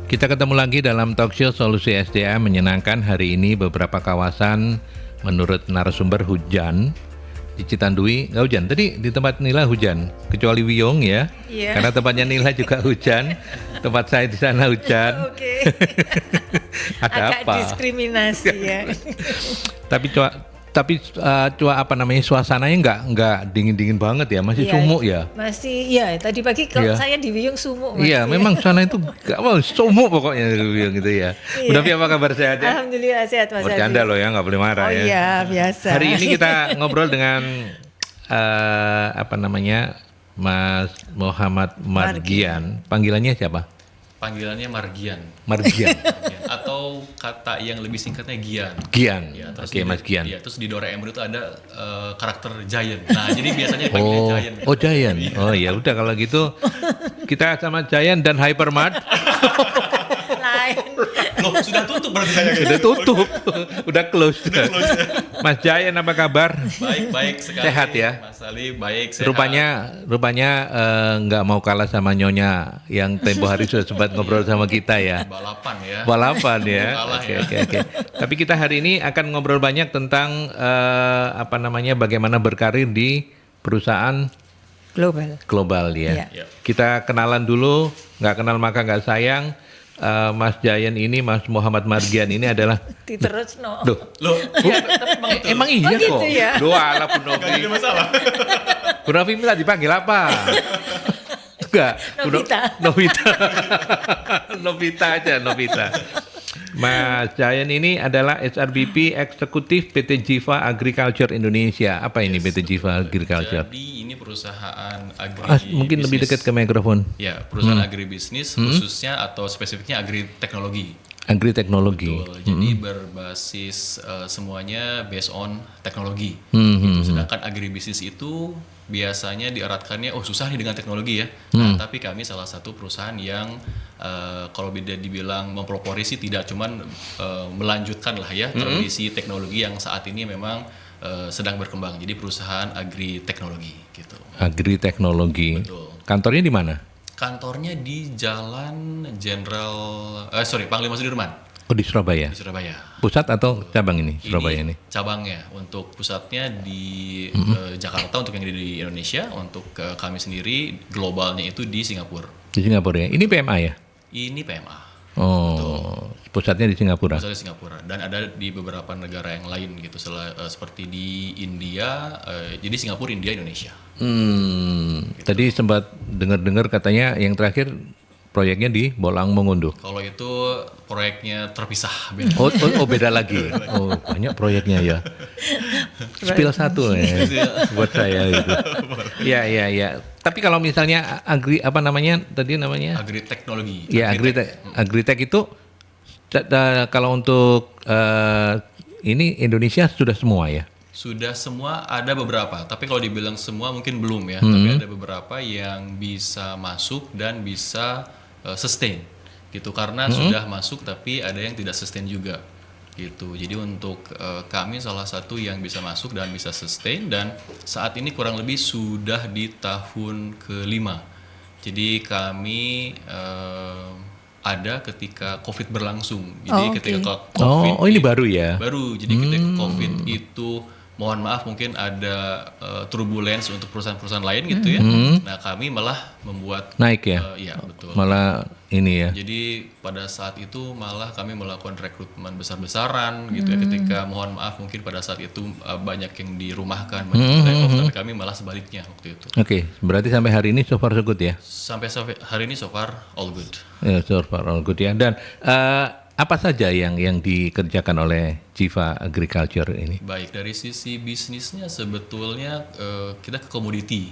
Kita ketemu lagi dalam talkshow Solusi SDA menyenangkan. Hari ini beberapa kawasan menurut narasumber hujan. Di Citandui nggak hujan. Tadi di tempat Nila hujan, kecuali Wiyong ya. Iya. Karena tempatnya Nila juga hujan. Tempat saya di sana hujan. Oke. Ada Agak apa? diskriminasi ya. Tapi suasananya nggak dingin banget ya, masih Iya, sumuk ya. Masih, ya tadi pagi kalau Iya. saya di Wiyung sumuk. Iya, memang sana itu nggak mau sumuk pokoknya gitu ya. Iya. Udah, apa kabar, sehat ya? Alhamdulillah sehat Mas Bercanda Adi. loh ya, nggak boleh marah Oh ya. iya, biasa. Hari ini kita ngobrol dengan Mas Muhammad Margian. Panggilannya siapa? Panggilannya Margian. Margian. Atau kata yang lebih singkatnya Gian. Gian. Ya, Oke, Mas Gian. Ya, terus di Doraemon itu ada karakter Giant. Nah, jadi biasanya dipanggilnya Giant. Oh, Giant. Oh ya udah, kalau gitu kita sama Giant dan Hypermart Lain. Loh, sudah tutup berarti saya. sudah tutup, udah close. Mas Giant, apa kabar? Baik sekali. Sehat ya? Mas Ali, baik, sehat. Rupanya nggak mau kalah sama Nyonya yang tempo hari sudah sempat ngobrol sama kita ya. Balapan ya. Balapan ya. Kalah Oke, ya. oke. Tapi kita hari ini akan ngobrol banyak tentang bagaimana berkarir di perusahaan global ya. Iya. Kita kenalan dulu, nggak kenal maka nggak sayang. Mas Giant ini, Mas Muhammad Margian ini adalah Diterus no. Loh, Loh, tapi emang iya Oh, gitu kok. ya? Doa ala Bu nggak Novi. ada masalah. Bu Novi minta dipanggil apa? Enggak. Novita. Novita. Novita aja, Novita. Mas Giant ini adalah SRBP Eksekutif PT Jiva Agriculture Indonesia. Apa ini PT Jiva Agriculture? Jadi ini perusahaan agribisnis. Mungkin lebih dekat ke mikrofon. Ya, perusahaan agribisnis khususnya atau spesifiknya agri-teknologi. Agri-teknologi. Betul. Jadi berbasis semuanya based on teknologi. Hmm. Sedangkan agribisnis itu biasanya dieratkannya susah nih dengan teknologi ya. Nah, tapi kami salah satu perusahaan yang kalau beda dibilang mempelopori sih tidak cuman melanjutkan lah ya tradisi teknologi yang saat ini memang sedang berkembang. Jadi perusahaan agri-teknologi gitu. Agri-teknologi. Betul. Kantornya di mana? Kantornya di Jalan Panglima Sudirman Oh, di Surabaya. di Surabaya. Pusat atau cabang ini? Surabaya ini. Cabangnya, untuk pusatnya di Jakarta untuk yang di Indonesia, untuk kami sendiri globalnya itu di Singapura. Di Singapura ya. Ini PMA ya? Ini PMA, Oh, pusatnya di Singapura. pusatnya di Singapura, dan ada di beberapa negara yang lain gitu, seperti di India, jadi Singapura, India, Indonesia. Tadi sempat dengar-dengar katanya yang terakhir proyeknya di Bolang Mongondo. Kalau itu proyeknya terpisah, beda. Oh, beda lagi. Oh, banyak proyeknya ya. Spill satu ya buat saya gitu. Iya. Tapi kalau misalnya Agri-teknologi. Ya, agritech itu kalau untuk ini Indonesia sudah semua ya. Sudah semua, ada beberapa, tapi kalau dibilang semua mungkin belum ya, tapi ada beberapa yang bisa masuk dan bisa sustain gitu, karena sudah masuk tapi ada yang tidak sustain juga gitu. Jadi untuk kami salah satu yang bisa masuk dan bisa sustain, dan saat ini kurang lebih sudah di tahun kelima. Jadi kami ada ketika COVID berlangsung. Jadi ketika COVID Oh, ini baru ya. baru. Jadi ketika COVID itu, mohon maaf mungkin ada turbulence untuk perusahaan-perusahaan lain gitu ya. Nah, kami malah membuat Naik ya. iya, betul. Malah ini ya. Jadi pada saat itu malah kami melakukan rekrutmen besar-besaran gitu ya, ketika mohon maaf mungkin pada saat itu banyak yang dirumahkan, banyak yang layoff, tapi kami malah sebaliknya waktu itu. Oke, berarti sampai hari ini so far so good ya. Sampai hari ini so far all good. Ya, so far all good ya. Dan apa saja yang dikerjakan oleh Jiva Agriculture ini? Baik, dari sisi bisnisnya sebetulnya kita ke komoditi.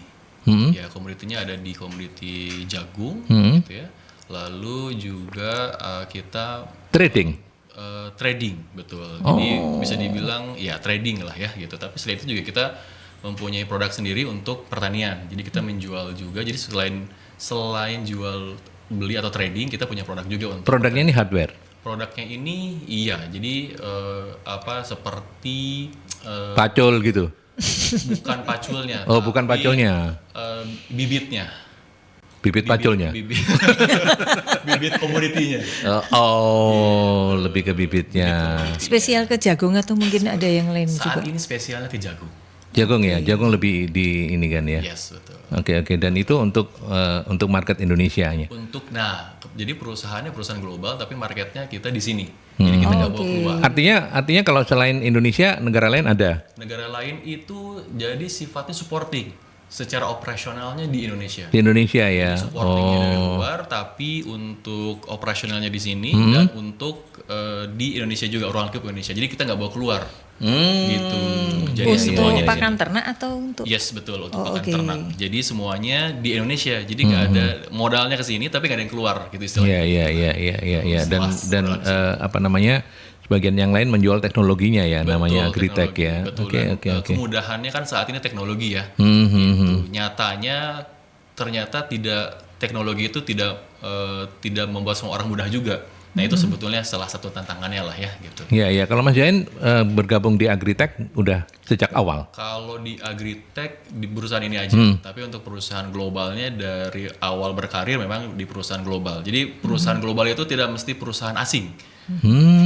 Ya, komoditinya ada di komoditi jagung gitu ya. Lalu juga kita Trading. trading, betul. Jadi bisa dibilang ya trading lah ya gitu. Tapi selain itu juga kita mempunyai produk sendiri untuk pertanian. Jadi kita menjual juga. Jadi selain jual beli atau trading, kita punya produk juga untuk Produknya ini hardware. Produknya ini iya, jadi seperti Pacul gitu. bukan paculnya. Oh, bukan tapi, paculnya. bibitnya. Bibit paculnya. Bibit komoditinya. Lebih ke bibitnya. Spesial ke jagung atau mungkin ada yang lain Saat juga? ini spesialnya ke jagung. Jagung ya, jagung lebih di ini kan ya. Yes, betul. Oke, dan itu untuk market Indonesianya. Jadi perusahaan global tapi marketnya kita di sini. Jadi kita nggak bawa keluar. Artinya kalau selain Indonesia, negara lain ada. Negara lain itu jadi sifatnya supporting. Secara operasionalnya di Indonesia. Di Indonesia ya. Supportingnya dari luar, tapi untuk operasionalnya di sini dan untuk di Indonesia juga, ruang lingkup Indonesia. Jadi kita nggak bawa keluar. Gitu. Jadi Untuk semuanya di pakan sini. ternak atau untuk? Yes, betul, untuk pakan oke. ternak. Jadi semuanya di Indonesia. Jadi nggak ada modalnya ke sini tapi nggak ada yang keluar gitu istilahnya. Iya. Dan apa namanya? Sebagian yang lain menjual teknologinya ya, namanya agritech Teknologi, ya. Betul. Oke. Kemudahannya kan saat ini teknologi ya. Gitu. Nyatanya ternyata teknologi itu tidak membuat semua orang mudah juga. Nah itu sebetulnya salah satu tantangannya lah ya gitu. Iya. Kalau Mas Jain bergabung di agritech udah sejak awal. Kalau di agritech di perusahaan ini aja, tapi untuk perusahaan globalnya dari awal berkarir memang di perusahaan global. Jadi perusahaan global itu tidak mesti perusahaan asing.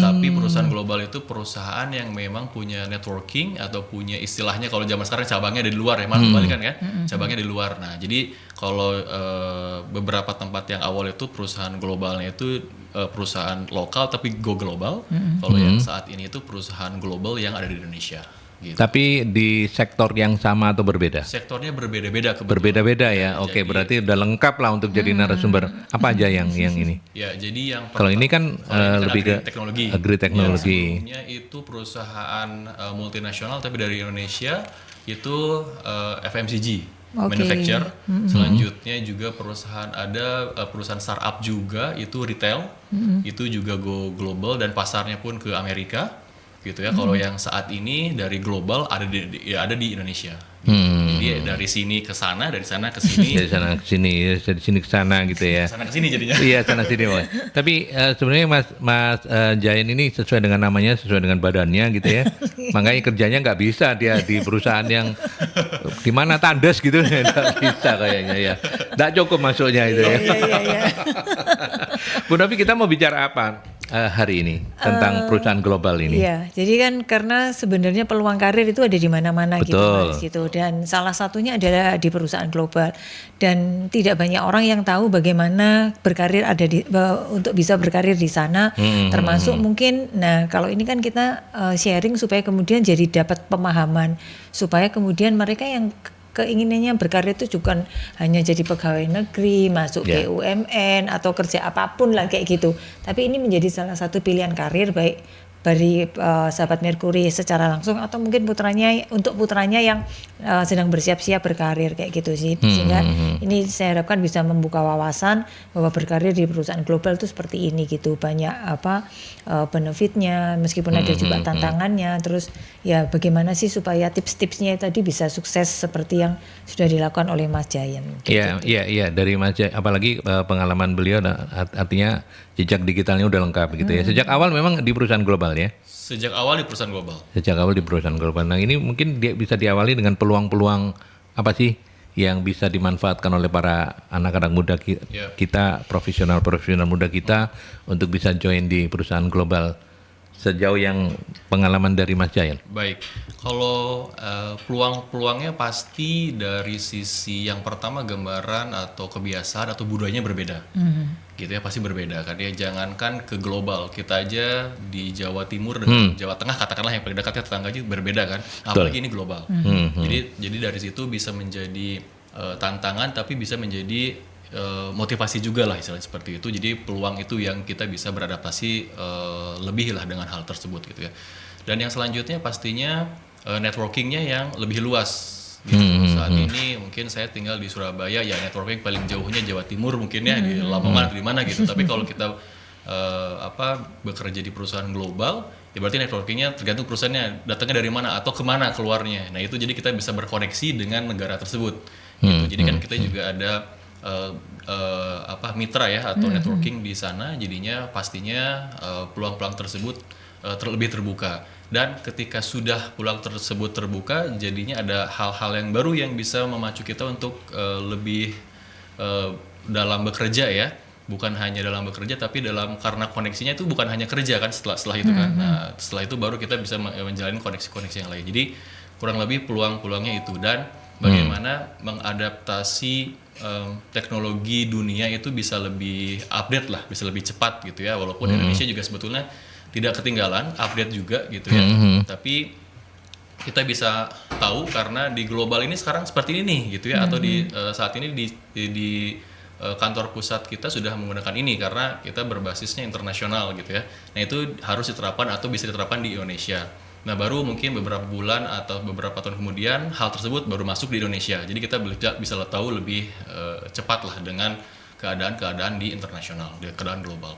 Tapi perusahaan global itu perusahaan yang memang punya networking atau punya istilahnya kalau zaman sekarang cabangnya ada di luar ya, malah kebalikan kan, cabangnya di luar. Nah jadi kalau beberapa tempat yang awal itu perusahaan globalnya itu perusahaan lokal tapi go global. Kalau yang saat ini itu perusahaan global yang ada di Indonesia. Gitu. Tapi di sektor yang sama atau berbeda? Sektornya berbeda-beda kebetulan. Berbeda-beda ya. Oke, berarti udah lengkap lah untuk jadi narasumber. Apa aja yang ini? Ya, jadi yang Kalau ini kan lebih ke teknologi. Agri-teknologi. Sebelumnya itu perusahaan multinasional tapi dari Indonesia itu FMCG, manufacturer. Selanjutnya juga perusahaan startup juga itu retail. Itu juga go global dan pasarnya pun ke Amerika. Gitu ya. Kalau yang saat ini dari global ada di Indonesia. Jadi dari sini ke sana, dari sana ke sini. Dari sana ke sini, dari sini ke sana gitu ya. Sana ke sini jadinya. Iya, sana sini. Tapi sebenarnya Mas Jain ini sesuai dengan namanya, sesuai dengan badannya gitu ya. Makanya kerjanya nggak bisa dia di perusahaan yang di mana tandas gitu, nggak bisa kayaknya ya. Nggak cukup masuknya itu ya. Iya. Bu Novi, kita mau bicara apa hari ini tentang perusahaan global ini? Iya, jadi kan karena sebenarnya peluang karir itu ada di mana-mana gitu, Betul. Mas, gitu. Dan salah satunya adalah di perusahaan global. Dan tidak banyak orang yang tahu bagaimana berkarir untuk bisa berkarir di sana. Termasuk mungkin, nah kalau ini kan kita sharing supaya kemudian jadi dapat pemahaman, supaya kemudian mereka yang keinginannya berkarir itu bukan hanya jadi pegawai negeri, masuk BUMN atau kerja apapun lah kayak gitu. Tapi ini menjadi salah satu pilihan karir baik dari sahabat Merkuri secara langsung atau mungkin putranya yang sedang bersiap-siap berkarir kayak gitu sih. Sehingga ini saya harapkan bisa membuka wawasan bahwa berkarir di perusahaan global itu seperti ini gitu. Banyak benefitnya meskipun ada juga tantangannya. Terus ya bagaimana sih supaya tips-tipsnya tadi bisa sukses seperti yang sudah dilakukan oleh Mas Jayan. Iya, dari Mas Jayan, apalagi pengalaman beliau artinya jejak digitalnya udah lengkap gitu ya. Sejak awal memang di perusahaan global ya. Sejak awal di perusahaan global. Sejak awal di perusahaan global. Nah, ini mungkin bisa diawali dengan peluang-peluang apa sih yang bisa dimanfaatkan oleh para anak-anak muda kita, profesional muda kita untuk bisa join di perusahaan global. Sejauh yang pengalaman dari Mas Jayan. Baik, kalau peluang-peluangnya pasti dari sisi yang pertama gambaran atau kebiasaan atau budayanya berbeda, gitu ya, pasti berbeda kan ya. Jangankan ke global, kita aja di Jawa Timur dengan Jawa Tengah katakanlah yang paling dekat tetangga aja berbeda kan, apalagi ini global. Jadi dari situ bisa menjadi tantangan, tapi bisa menjadi motivasi juga lah istilahnya seperti itu. Jadi peluang itu yang kita bisa beradaptasi lebih lah dengan hal tersebut gitu ya. Dan yang selanjutnya pastinya networkingnya yang lebih luas gitu. Saat ini mungkin saya tinggal di Surabaya ya, networking paling jauhnya Jawa Timur mungkin ya, di Lamongan di mana gitu. Tapi kalau kita bekerja di perusahaan global ya berarti networkingnya tergantung perusahaannya datangnya dari mana atau kemana keluarnya. Nah itu jadi kita bisa berkoneksi dengan negara tersebut gitu. Jadi kan kita juga ada mitra ya atau networking di sana, jadinya pastinya peluang-peluang tersebut lebih terbuka. Dan ketika sudah peluang tersebut terbuka, jadinya ada hal-hal yang baru yang bisa memacu kita untuk lebih dalam bekerja ya, bukan hanya dalam bekerja tapi karena koneksinya itu bukan hanya kerja kan setelah itu kan. Nah, setelah itu baru kita bisa menjalani koneksi-koneksi yang lain. Jadi kurang lebih peluang-peluangnya itu, dan bagaimana mengadaptasi teknologi dunia itu bisa lebih update lah, bisa lebih cepat gitu ya. Walaupun Indonesia juga sebetulnya tidak ketinggalan, update juga gitu ya. Tapi kita bisa tahu karena di global ini sekarang seperti ini nih gitu ya, atau di saat ini di kantor pusat kita sudah menggunakan ini karena kita berbasisnya internasional gitu ya. Nah itu harus diterapkan atau bisa diterapkan di Indonesia. Nah baru mungkin beberapa bulan atau beberapa tahun kemudian hal tersebut baru masuk di Indonesia. Jadi kita bisa tahu lebih cepat lah dengan keadaan di internasional, di keadaan global.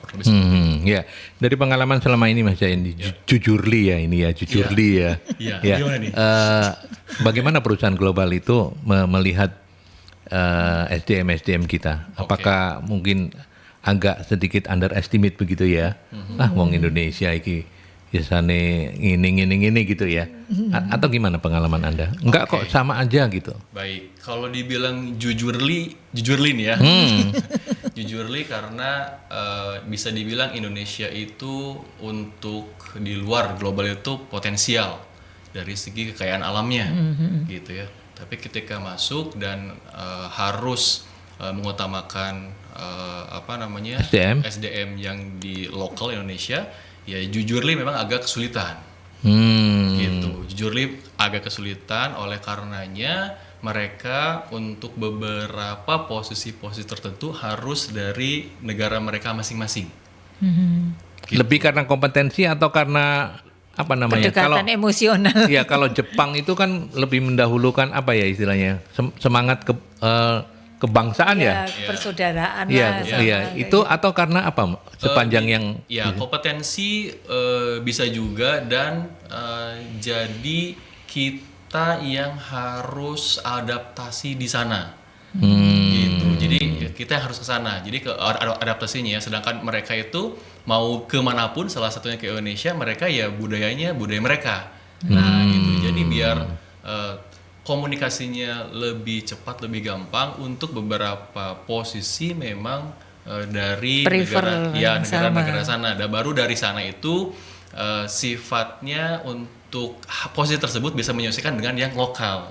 Ya, dari pengalaman selama ini Mas Jayan, Jujurli ya ini ya, Jujurli ya. Iya. Gimana nih? Bagaimana perusahaan global itu melihat SDM kita? Apakah mungkin agak sedikit underestimate begitu ya? Wong Indonesia iki biasanya ini gitu ya, atau gimana pengalaman Anda? Enggak kok, sama aja gitu. Baik, kalau dibilang jujurli nih ya, jujurli karena bisa dibilang Indonesia itu untuk di luar global itu potensial dari segi kekayaan alamnya, gitu ya. Tapi ketika masuk dan harus mengutamakan SDM yang di lokal Indonesia, ya jujurli memang agak kesulitan, gitu. Jujurli agak kesulitan oleh karenanya mereka untuk beberapa posisi-posisi tertentu harus dari negara mereka masing-masing. Gitu. Lebih karena kompetensi atau karena apa namanya? Kedekatan emosional. Ya kalau Jepang itu kan lebih mendahulukan apa ya istilahnya, semangat kebangsaan ya, persaudaraan iya, itu atau karena apa sepanjang yang kompetensi bisa juga, dan jadi kita yang harus adaptasi di sana, gitu. Jadi kita harus ke sana, jadi ke adaptasinya ya. Sedangkan mereka itu mau kemanapun, salah satunya ke Indonesia, mereka ya budaya mereka. Nah gitu, jadi biar komunikasinya lebih cepat, lebih gampang untuk beberapa posisi memang dari negara-negara sana. Dan baru dari sana itu sifatnya untuk posisi tersebut bisa menyesuaikan dengan yang lokal,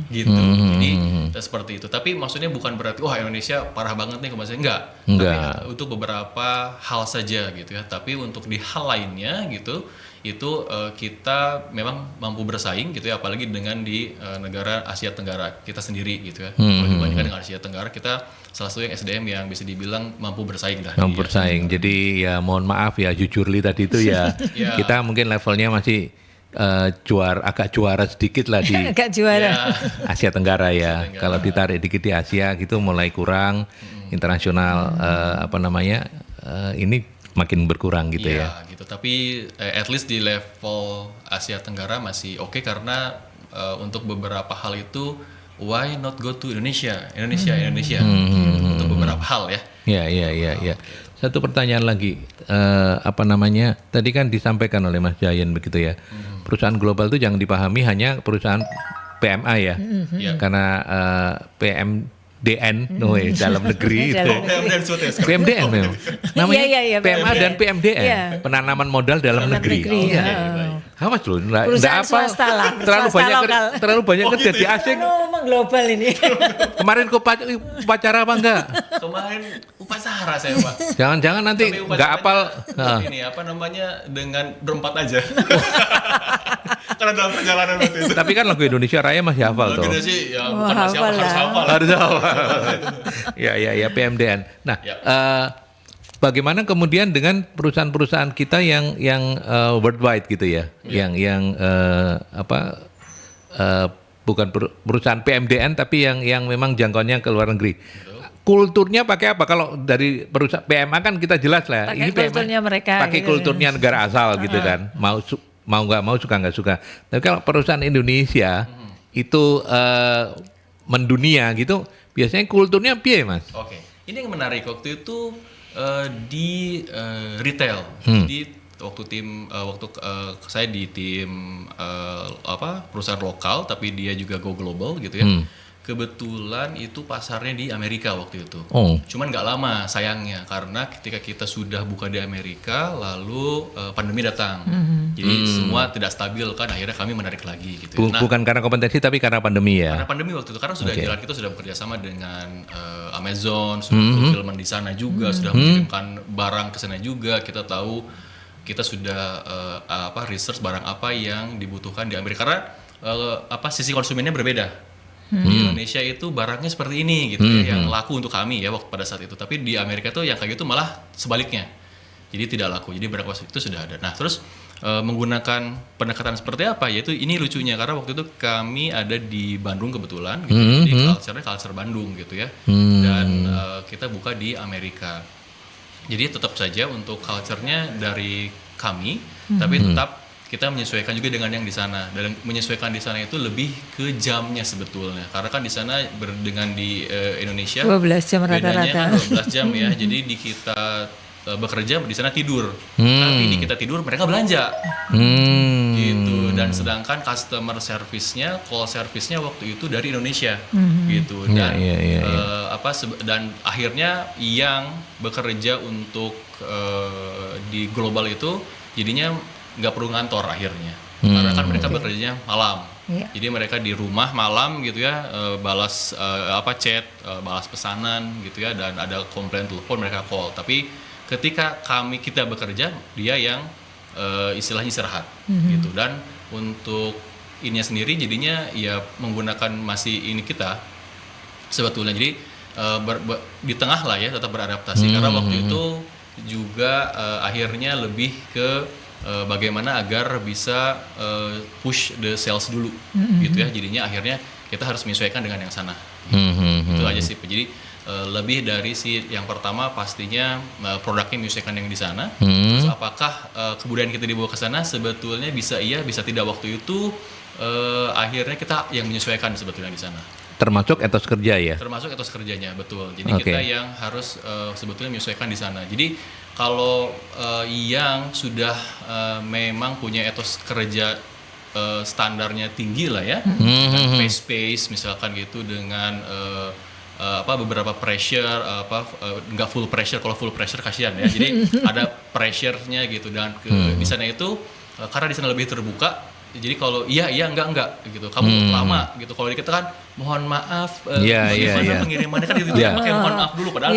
gitu. Jadi seperti itu. Tapi maksudnya bukan berarti Indonesia parah banget nih kemasannya, enggak. Tapi untuk beberapa hal saja gitu ya. Tapi untuk di hal lainnya gitu, itu kita memang mampu bersaing gitu ya, apalagi dengan di negara Asia Tenggara kita sendiri gitu ya. Kalau dibandingkan dengan Asia Tenggara, kita salah satu yang SDM yang bisa dibilang mampu bersaing dah. Mampu bersaing. Jadi ya mohon maaf ya, jujurli tadi itu ya kita mungkin levelnya masih agak juara sedikit lah di Asia Tenggara ya. Kalau ditarik dikit di Asia gitu mulai kurang, internasional ini makin berkurang gitu ya. Gitu. Tapi at least di level Asia Tenggara masih oke, karena untuk beberapa hal itu why not go to Indonesia untuk beberapa hal ya. Iya. Satu pertanyaan lagi, tadi kan disampaikan oleh Mas Jayan begitu ya. Perusahaan global itu jangan dipahami hanya perusahaan PMA ya, karena PMDN dalam negeri itu. PMDN memang. Namanya PMA dan PMDN, penanaman modal dalam negeri. Awas loh, perusahaan swasta lah. Terlalu banyak kerja di asing. Global ini. Kemarin upacara apa enggak? Kemarin upacara saya, Pak. Jangan nanti enggak hafal. Ini dengan berempat aja. Karena dalam perjalanan waktu itu. Tapi kan lagu Indonesia Raya masih hafal tuh. Lagu Indonesia ya bukan masih hafal, harus hafal. Ya PMDN. Nah, bagaimana kemudian dengan perusahaan-perusahaan kita yang worldwide gitu ya, yang bukan perusahaan PMDN tapi yang memang jangkauannya ke luar negeri. Kulturnya pakai apa? Kalau dari perusahaan PMA kan kita jelas lah. Pakai kulturnya mereka. Pakai kulturnya negara asal gitu kan. Mau nggak mau, suka nggak suka. Tapi kalau perusahaan Indonesia itu mendunia gitu, biasanya kulturnya piye, Mas? Oke. Ini yang menarik waktu itu di retail. Jadi waktu saya di tim perusahaan lokal tapi dia juga go global gitu ya. kebetulan itu pasarnya di Amerika waktu itu. Oh. Cuman nggak lama sayangnya, karena ketika kita sudah buka di Amerika, lalu pandemi datang. Jadi semua tidak stabil kan, akhirnya kami menarik lagi gitu. Bukan karena kompetensi tapi karena pandemi ya. Karena pandemi waktu itu, karena sudah jalan, kita sudah bekerja sama dengan Amazon, sudah fulfillment di sana juga, sudah mengirimkan barang ke sana juga. Kita tahu, kita sudah research barang apa yang dibutuhkan di Amerika, karena sisi konsumennya berbeda. Di Indonesia itu barangnya seperti ini gitu ya, yang laku untuk kami ya waktu pada saat itu. Tapi di Amerika tuh yang kayak gitu malah sebaliknya. Jadi tidak laku. Jadi barang itu sudah ada. Nah, terus menggunakan pendekatan seperti apa? Yaitu ini lucunya, karena waktu itu kami ada di Bandung kebetulan gitu. Jadi culture-nya culture Bandung gitu ya. Dan kita buka di Amerika. Jadi tetap saja untuk culture-nya dari kami, tapi tetap kita menyesuaikan juga dengan yang di sana. Dan menyesuaikan di sana itu lebih ke jamnya sebetulnya. Karena kan di sana dengan di Indonesia 12 jam bedanya rata-rata. kan 12 jam ya. Jadi di kita bekerja, di sana tidur. Tapi di kita tidur, mereka belanja. Gitu. Dan sedangkan customer service-nya, call service-nya waktu itu dari Indonesia. Gitu. Dan dan akhirnya yang bekerja untuk di global itu jadinya nggak perlu ngantor akhirnya, karena kan mereka bekerjanya malam. Jadi mereka di rumah malam gitu ya, balas chat, balas pesanan gitu ya, dan ada komplain telepon mereka call. Tapi ketika kita bekerja, dia yang istilahnya istirahat gitu. Dan untuk ininya sendiri jadinya ya menggunakan masih ini kita sebetulnya, jadi di tengah lah ya, tetap beradaptasi. Karena waktu itu juga akhirnya lebih ke bagaimana agar bisa push the sales dulu gitu ya. Jadinya akhirnya kita harus menyesuaikan dengan yang sana. Itu aja sih. Jadi lebih dari yang pertama pastinya produknya menyesuaikan yang di sana. Terus apakah kebudayaan kita dibawa ke sana? Sebetulnya bisa iya, bisa tidak. Waktu itu akhirnya kita yang menyesuaikan sebetulnya di sana. Termasuk etos kerja ya? Termasuk etos kerjanya, betul. Jadi kita yang harus sebetulnya menyesuaikan di sana. Jadi kalau yang sudah memang punya etos kerja standarnya tinggi lah ya, dengan pace misalkan gitu, dengan beberapa pressure, nggak full pressure. Kalau full pressure kasihan ya. Jadi ada pressure-nya gitu. Dan di sana itu karena di sana lebih terbuka. Jadi kalau iya enggak gitu, kamu lama gitu. Kalau kita kan mohon maaf, bagaimana pengirimannya kan gitu, pakai mohon maaf dulu. Padahal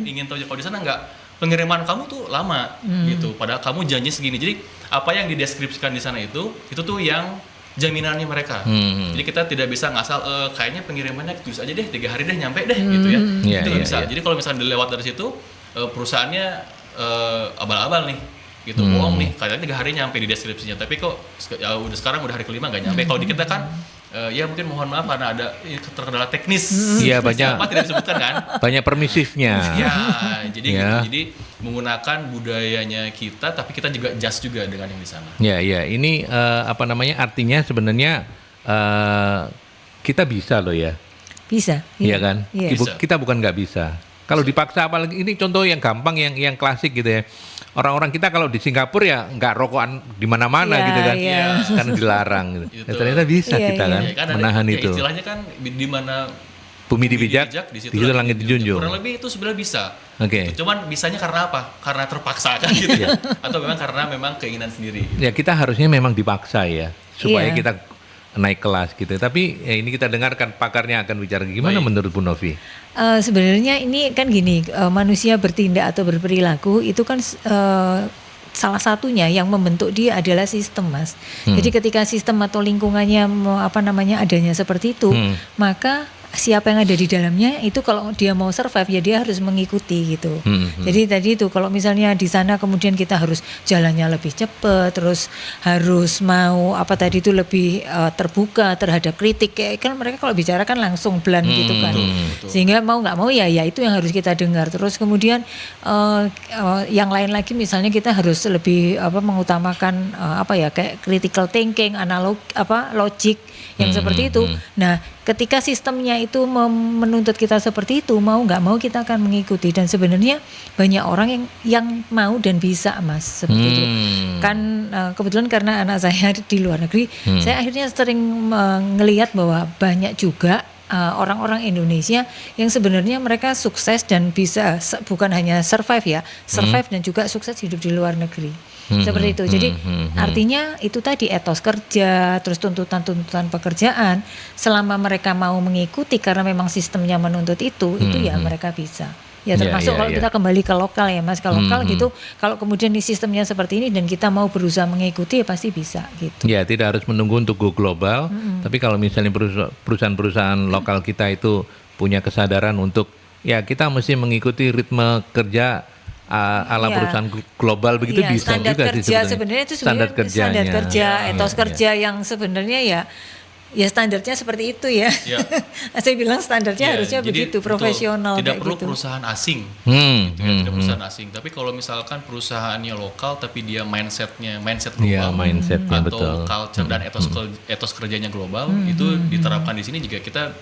ingin tahu. Kalau di sana enggak, pengiriman kamu tuh lama gitu. Padahal kamu janji segini. Jadi apa yang dideskripsikan di sana itu tuh yang jaminannya mereka. Jadi kita tidak bisa ngasal kayaknya pengirimannya terus aja deh, 3 hari deh nyampe deh gitu ya. Itu nggak bisa. Jadi kalau misalnya dilewat dari situ, perusahaannya abal-abal nih. Gitu, bohong nih, katanya 3 hari nyampe di deskripsinya, tapi kok sekarang udah hari kelima nggak nyampe. Kalau di kita kan ya mungkin mohon maaf karena ada terkendala teknis. Iya, banyak. Apa tidak disebutkan kan? Banyak permisifnya. Ya, jadi gitu. Jadi menggunakan budayanya kita, tapi kita juga just juga dengan yang di sana. Ya, ini artinya sebenarnya kita bisa loh ya. Bisa. Iya kan? Bisa. Kita bukan nggak bisa. Kalau dipaksa, apalagi ini contoh yang gampang, yang klasik gitu ya. Orang-orang kita kalau di Singapura ya nggak rokokan di mana-mana gitu kan, karena dilarang gitu. Ternyata bisa kita kan menahan itu. Istilahnya kan di mana bumi dipijak, di situ langit dijunjung. Kurang lebih itu sebenarnya bisa. Oke. Cuman bisanya karena apa? Karena terpaksa kan gitu. Atau memang karena memang keinginan sendiri. Ya kita harusnya memang dipaksa ya, supaya kita naik kelas gitu. Tapi ini kita dengarkan pakarnya akan bicara gimana. Baik. Menurut Bu Novi? Sebenarnya ini kan gini, manusia bertindak atau berperilaku itu kan salah satunya yang membentuk dia adalah sistem, Mas. Jadi ketika sistem atau lingkungannya adanya seperti itu, maka siapa yang ada di dalamnya itu kalau dia mau survive ya dia harus mengikuti gitu. Jadi tadi itu kalau misalnya di sana kemudian kita harus jalannya lebih cepat, terus harus mau lebih terbuka terhadap kritik, kayak kan mereka kalau bicara kan langsung blunt gitu kan. Betul. Sehingga mau nggak mau ya itu yang harus kita dengar. Terus kemudian yang lain lagi misalnya kita harus lebih mengutamakan kayak critical thinking, logik yang seperti itu. Nah, ketika sistemnya itu menuntut kita seperti itu, mau nggak mau kita akan mengikuti. Dan sebenarnya banyak orang yang mau dan bisa, Mas, seperti itu. Kan kebetulan karena anak saya di luar negeri, saya akhirnya sering ngelihat bahwa banyak juga orang-orang Indonesia yang sebenarnya mereka sukses dan bisa bukan hanya survive dan juga sukses hidup di luar negeri. Seperti itu. Jadi artinya itu tadi etos kerja, terus tuntutan-tuntutan pekerjaan, selama mereka mau mengikuti karena memang sistemnya menuntut itu ya mereka bisa. Ya termasuk kalau kita kembali ke lokal ya Mas, ke lokal gitu, kalau kemudian di sistemnya seperti ini dan kita mau berusaha mengikuti ya pasti bisa gitu. Ya, tidak harus menunggu untuk go global, tapi kalau misalnya perusahaan-perusahaan lokal kita itu punya kesadaran untuk ya kita mesti mengikuti ritme kerja ala perusahaan global begitu bisa juga sih sebenarnya itu standar kerja, etos kerja yang sebenarnya ya standarnya seperti itu ya. Saya bilang standarnya harusnya begitu, profesional. Tidak perlu gitu. perusahaan asing, tidak perusahaan asing. Tapi kalau misalkan perusahaannya lokal, tapi dia mindset global, atau culture dan etos kerjanya global, itu diterapkan di sini juga kita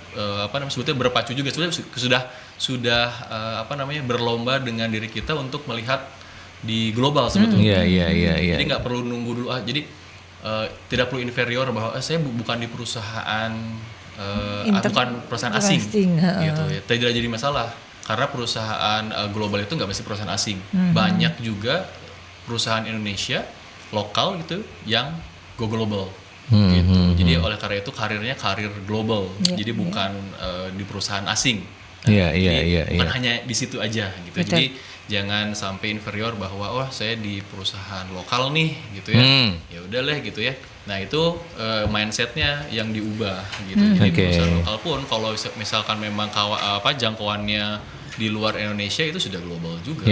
sebetulnya berpacu juga sudah berlomba dengan diri kita untuk melihat di global sebetulnya. Jadi nggak perlu nunggu dulu. Jadi tidak perlu inferior bahwa saya bukan di perusahaan bukan perusahaan asing gitu ya. Tidak jadi masalah karena perusahaan global itu nggak mesti perusahaan asing. Banyak juga perusahaan Indonesia lokal gitu yang go global gitu. Jadi oleh karena itu karirnya karir global. Jadi bukan di perusahaan asing. Bukan hanya di situ aja gitu. Betul. Jadi jangan sampai inferior bahwa saya di perusahaan lokal nih gitu ya. Ya udah gitu ya. Nah itu mindsetnya yang diubah gitu. Jadi perusahaan lokal pun kalau misalkan memang jangkauannya di luar Indonesia itu sudah global juga.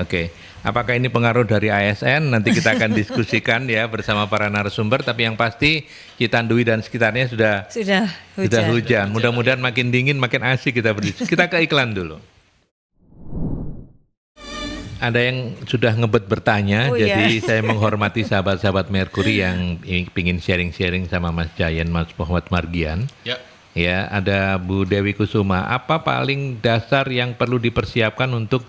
Oke. Apakah ini pengaruh dari ASN? Nanti kita akan diskusikan ya bersama para narasumber. Tapi yang pasti Citandui dan sekitarnya sudah hujan. Mudah-mudahan makin dingin, makin asik kita berdiskusi. Kita ke iklan dulu. Ada yang sudah ngebet bertanya, jadi saya menghormati sahabat-sahabat Merkuri yang ingin sharing-sharing sama Mas Jayan, Mas Muhammad Margian. Ya, ada Bu Dewi Kusuma. Apa paling dasar yang perlu dipersiapkan untuk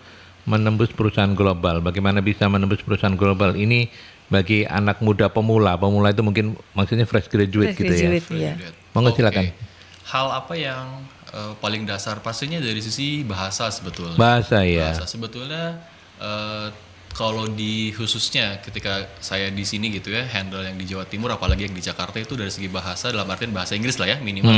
menembus perusahaan global? Bagaimana bisa menembus perusahaan global ini bagi anak muda pemula? Pemula itu mungkin maksudnya fresh graduate gitu ya. Monggo silakan. Hal apa yang paling dasar? Pastinya dari sisi bahasa sebetulnya. Bahasa. Sebetulnya kalau di khususnya ketika saya di sini gitu ya, handle yang di Jawa Timur apalagi yang di Jakarta itu dari segi bahasa dalam artian bahasa Inggris lah ya minimal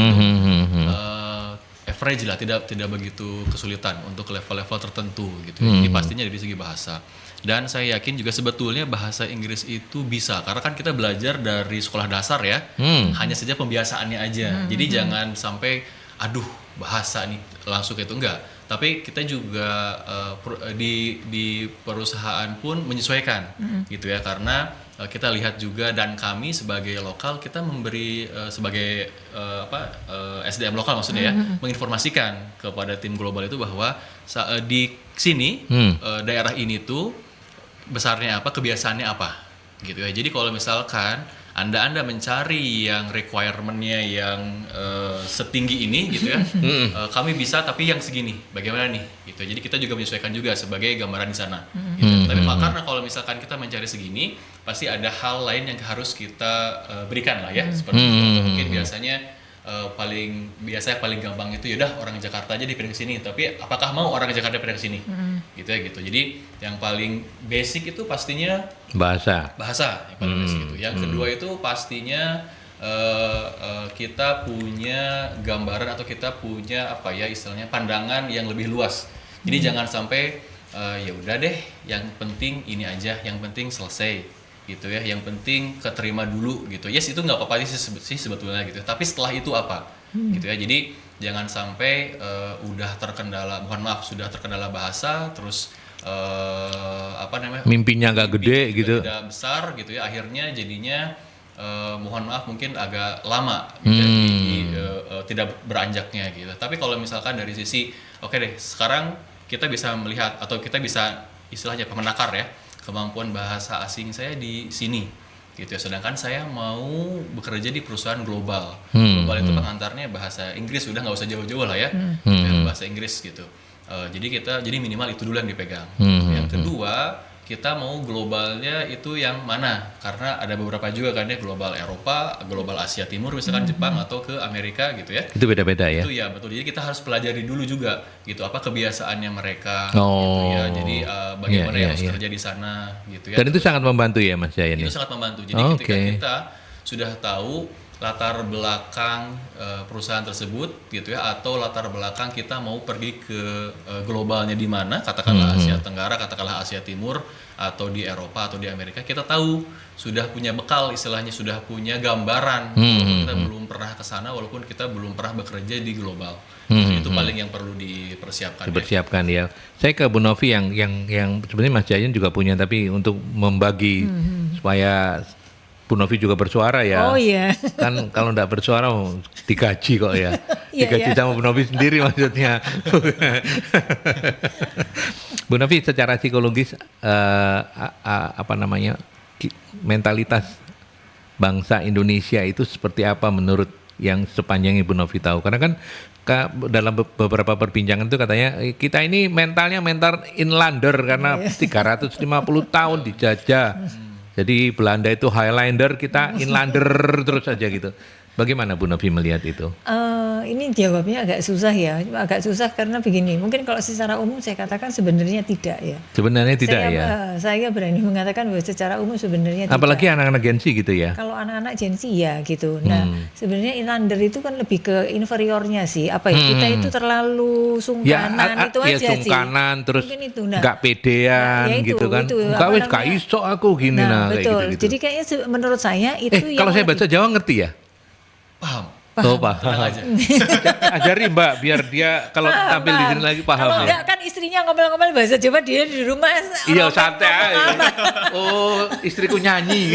average lah, tidak begitu kesulitan untuk level-level tertentu gitu. Jadi pastinya dari segi bahasa. Dan saya yakin juga sebetulnya bahasa Inggris itu bisa karena kan kita belajar dari sekolah dasar ya. Hanya saja pembiasaannya aja. Jadi jangan sampai bahasa nih langsung itu enggak. Tapi kita juga di perusahaan pun menyesuaikan gitu ya, karena kita lihat juga dan kami sebagai lokal kita memberi sebagai SDM lokal maksudnya ya, menginformasikan kepada tim global itu bahwa di sini daerah ini tuh besarnya apa, kebiasaannya apa gitu ya. Jadi kalau misalkan Anda mencari yang requirement-nya yang setinggi ini gitu ya, kami bisa tapi yang segini, bagaimana nih gitu. Jadi kita juga menyesuaikan juga sebagai gambaran di sana. Gitu. Tapi karena kalau misalkan kita mencari segini, pasti ada hal lain yang harus kita berikan lah ya, seperti itu. Mungkin biasanya paling gampang itu yaudah orang Jakarta aja dipindah ke sini, tapi apakah mau orang Jakarta pindah ke sini? Gitu ya gitu. Jadi yang paling basic itu pastinya bahasa yang paling basic itu. Yang kedua itu pastinya kita punya gambaran atau kita punya istilahnya pandangan yang lebih luas. Jadi jangan sampai ya udah deh, yang penting ini aja, yang penting selesai gitu ya, yang penting keterima dulu gitu. Yes, itu nggak apa-apa sih sebetulnya gitu, tapi setelah itu apa gitu ya. Jadi jangan sampai sudah terkendala bahasa, terus mimpinya nggak gede gitu, tidak besar gitu ya, akhirnya jadinya mohon maaf mungkin agak lama gitu, tidak beranjaknya gitu. Tapi kalau misalkan dari sisi oke deh, sekarang kita bisa melihat atau kita bisa istilahnya menakar ya kemampuan bahasa asing saya di sini gitu ya, sedangkan saya mau bekerja di perusahaan global. Global itu pengantarnya bahasa Inggris, udah nggak usah jauh-jauh lah ya, bahasa Inggris gitu. Jadi minimal itu dulu yang dipegang. Yang kedua kita mau globalnya itu yang mana, karena ada beberapa juga kan ya, global Eropa, global Asia Timur misalkan Jepang atau ke Amerika gitu ya. Itu beda-beda ya. Itu ya betul, jadi kita harus pelajari dulu juga gitu apa kebiasaannya mereka Oh. gitu ya, jadi bagaimana Iya, yang harus iya. kerja di sana gitu ya. Dan itu sangat membantu ya Mas Jayan Itu ya. sangat membantu. Jadi ketika kita sudah tahu latar belakang perusahaan tersebut gitu ya, atau latar belakang kita mau pergi ke globalnya di mana, katakanlah Asia Tenggara, katakanlah Asia Timur, atau di Eropa atau di Amerika, kita tahu sudah punya bekal, istilahnya sudah punya gambaran walaupun kita belum pernah ke sana, walaupun kita belum pernah bekerja di global. Itu paling yang perlu dipersiapkan. Dipersiapkan ya. Saya ke Bu Novi yang sebenarnya Mas Jayan juga punya, tapi untuk membagi supaya Bu Novi juga bersuara ya. Oh iya. Kan kalau enggak bersuara digaji kok ya. Iya, Digaji iya. sama Bu Novi sendiri maksudnya. Bu Novi, secara psikologis mentalitas bangsa Indonesia itu seperti apa menurut yang sepanjang Ibu Novi tahu? Karena kan dalam beberapa perbincangan itu katanya kita ini mentalnya mental inlander karena 350 tahun dijajah. Jadi Belanda itu Highlander, kita inlander terus aja gitu. Bagaimana Bu Novi melihat itu? Ini jawabnya agak susah ya, agak susah karena begini. Mungkin kalau secara umum saya katakan sebenarnya tidak ya. Sebenarnya tidak ya. Saya berani mengatakan bahwa secara umum sebenarnya tidak. Apalagi anak-anak Gen Z gitu ya. Kalau anak-anak Gen Z ya gitu. Nah, sebenarnya inlander itu kan lebih ke inferiornya sih. Apa ya? Kita itu terlalu sungkanan itu aja sih. Sungkanan terus Mungkin itu. Nah, nggak pedean ya itu, gitu kan. itu, Enggak apa wis gak namanya? iso aku gini Nah, kayak betul. gitu-gitu. Jadi kayaknya menurut saya itu yang kalau saya lebih- bahasa Jawa ngerti ya? Paham. Oh, paham. Tenang aja. Ajari Mbak biar dia kalau tampil di sini lagi paham Kalau ya. enggak kan istrinya ngomel-ngomel bahasa Jawa, dia di rumah Iya ngomel- santai ngomong aja. apa. Oh, istriku nyanyi.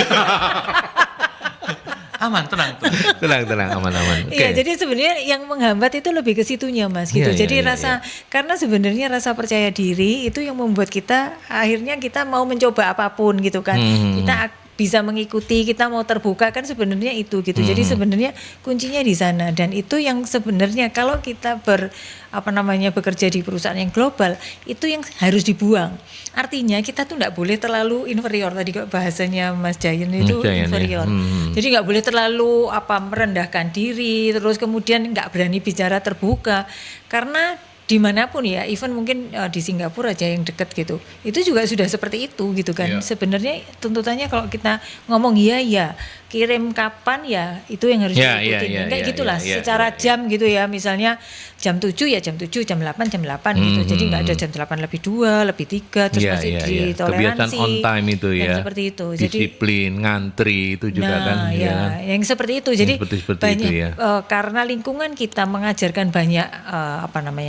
Aman, tenang tuh. tenang aman-aman. Oke. Iya, jadi sebenarnya yang menghambat itu lebih ke situnya, Mas, gitu. Iya, Jadi iya, karena sebenarnya rasa percaya diri itu yang membuat kita akhirnya kita mau mencoba apapun gitu kan. Kita bisa mengikuti, kita mau terbuka kan sebenarnya itu gitu. Jadi sebenarnya kuncinya di sana, dan itu yang sebenarnya kalau kita bekerja di perusahaan yang global itu yang harus dibuang. Artinya kita tuh nggak boleh terlalu inferior, tadi kok bahasanya Mas Jayan itu Mas Jayan, ya. inferior. Jadi nggak boleh terlalu merendahkan diri, terus kemudian nggak berani bicara terbuka, karena dimanapun ya, even mungkin di Singapura aja yang deket gitu, itu juga sudah seperti itu gitu kan. Iya. Sebenarnya tuntutannya kalau kita ngomong iya, kirim kapan ya, itu yang harus diikutin. Kayak gitulah, secara jam gitu ya, misalnya jam 7 ya jam 7, jam 8 jam 8 gitu. Jadi nggak ada jam 8 lebih 2, lebih 3, terus masih ditoleransi. Kebiasaan on time itu yang ya. seperti itu. Disiplin, ngantri itu juga kan. Ya, yang seperti itu. Jadi seperti banyak itu ya. Karena lingkungan kita mengajarkan banyak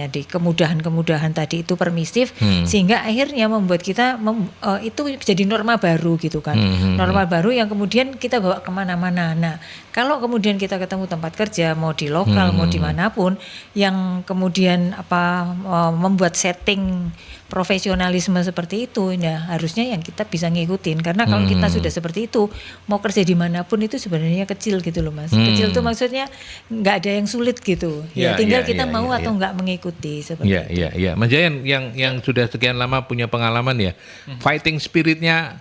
di kemudahan-kemudahan tadi itu permisif, sehingga akhirnya membuat kita itu jadi norma baru gitu kan. Norma baru yang kemudian kita bawa kemana-mana. Nah, kalau kemudian kita ketemu tempat kerja, mau di lokal, mau dimanapun, yang kemudian membuat setting profesionalisme seperti itu, ya harusnya yang kita bisa ngikutin. Karena kalau kita sudah seperti itu, mau kerja dimanapun itu sebenarnya kecil gitu loh, Mas. Kecil itu maksudnya nggak ada yang sulit gitu. Ya, tinggal kita mau atau nggak mengikuti seperti itu. Iya. Mas Jayan yang sudah sekian lama punya pengalaman ya, fighting spiritnya,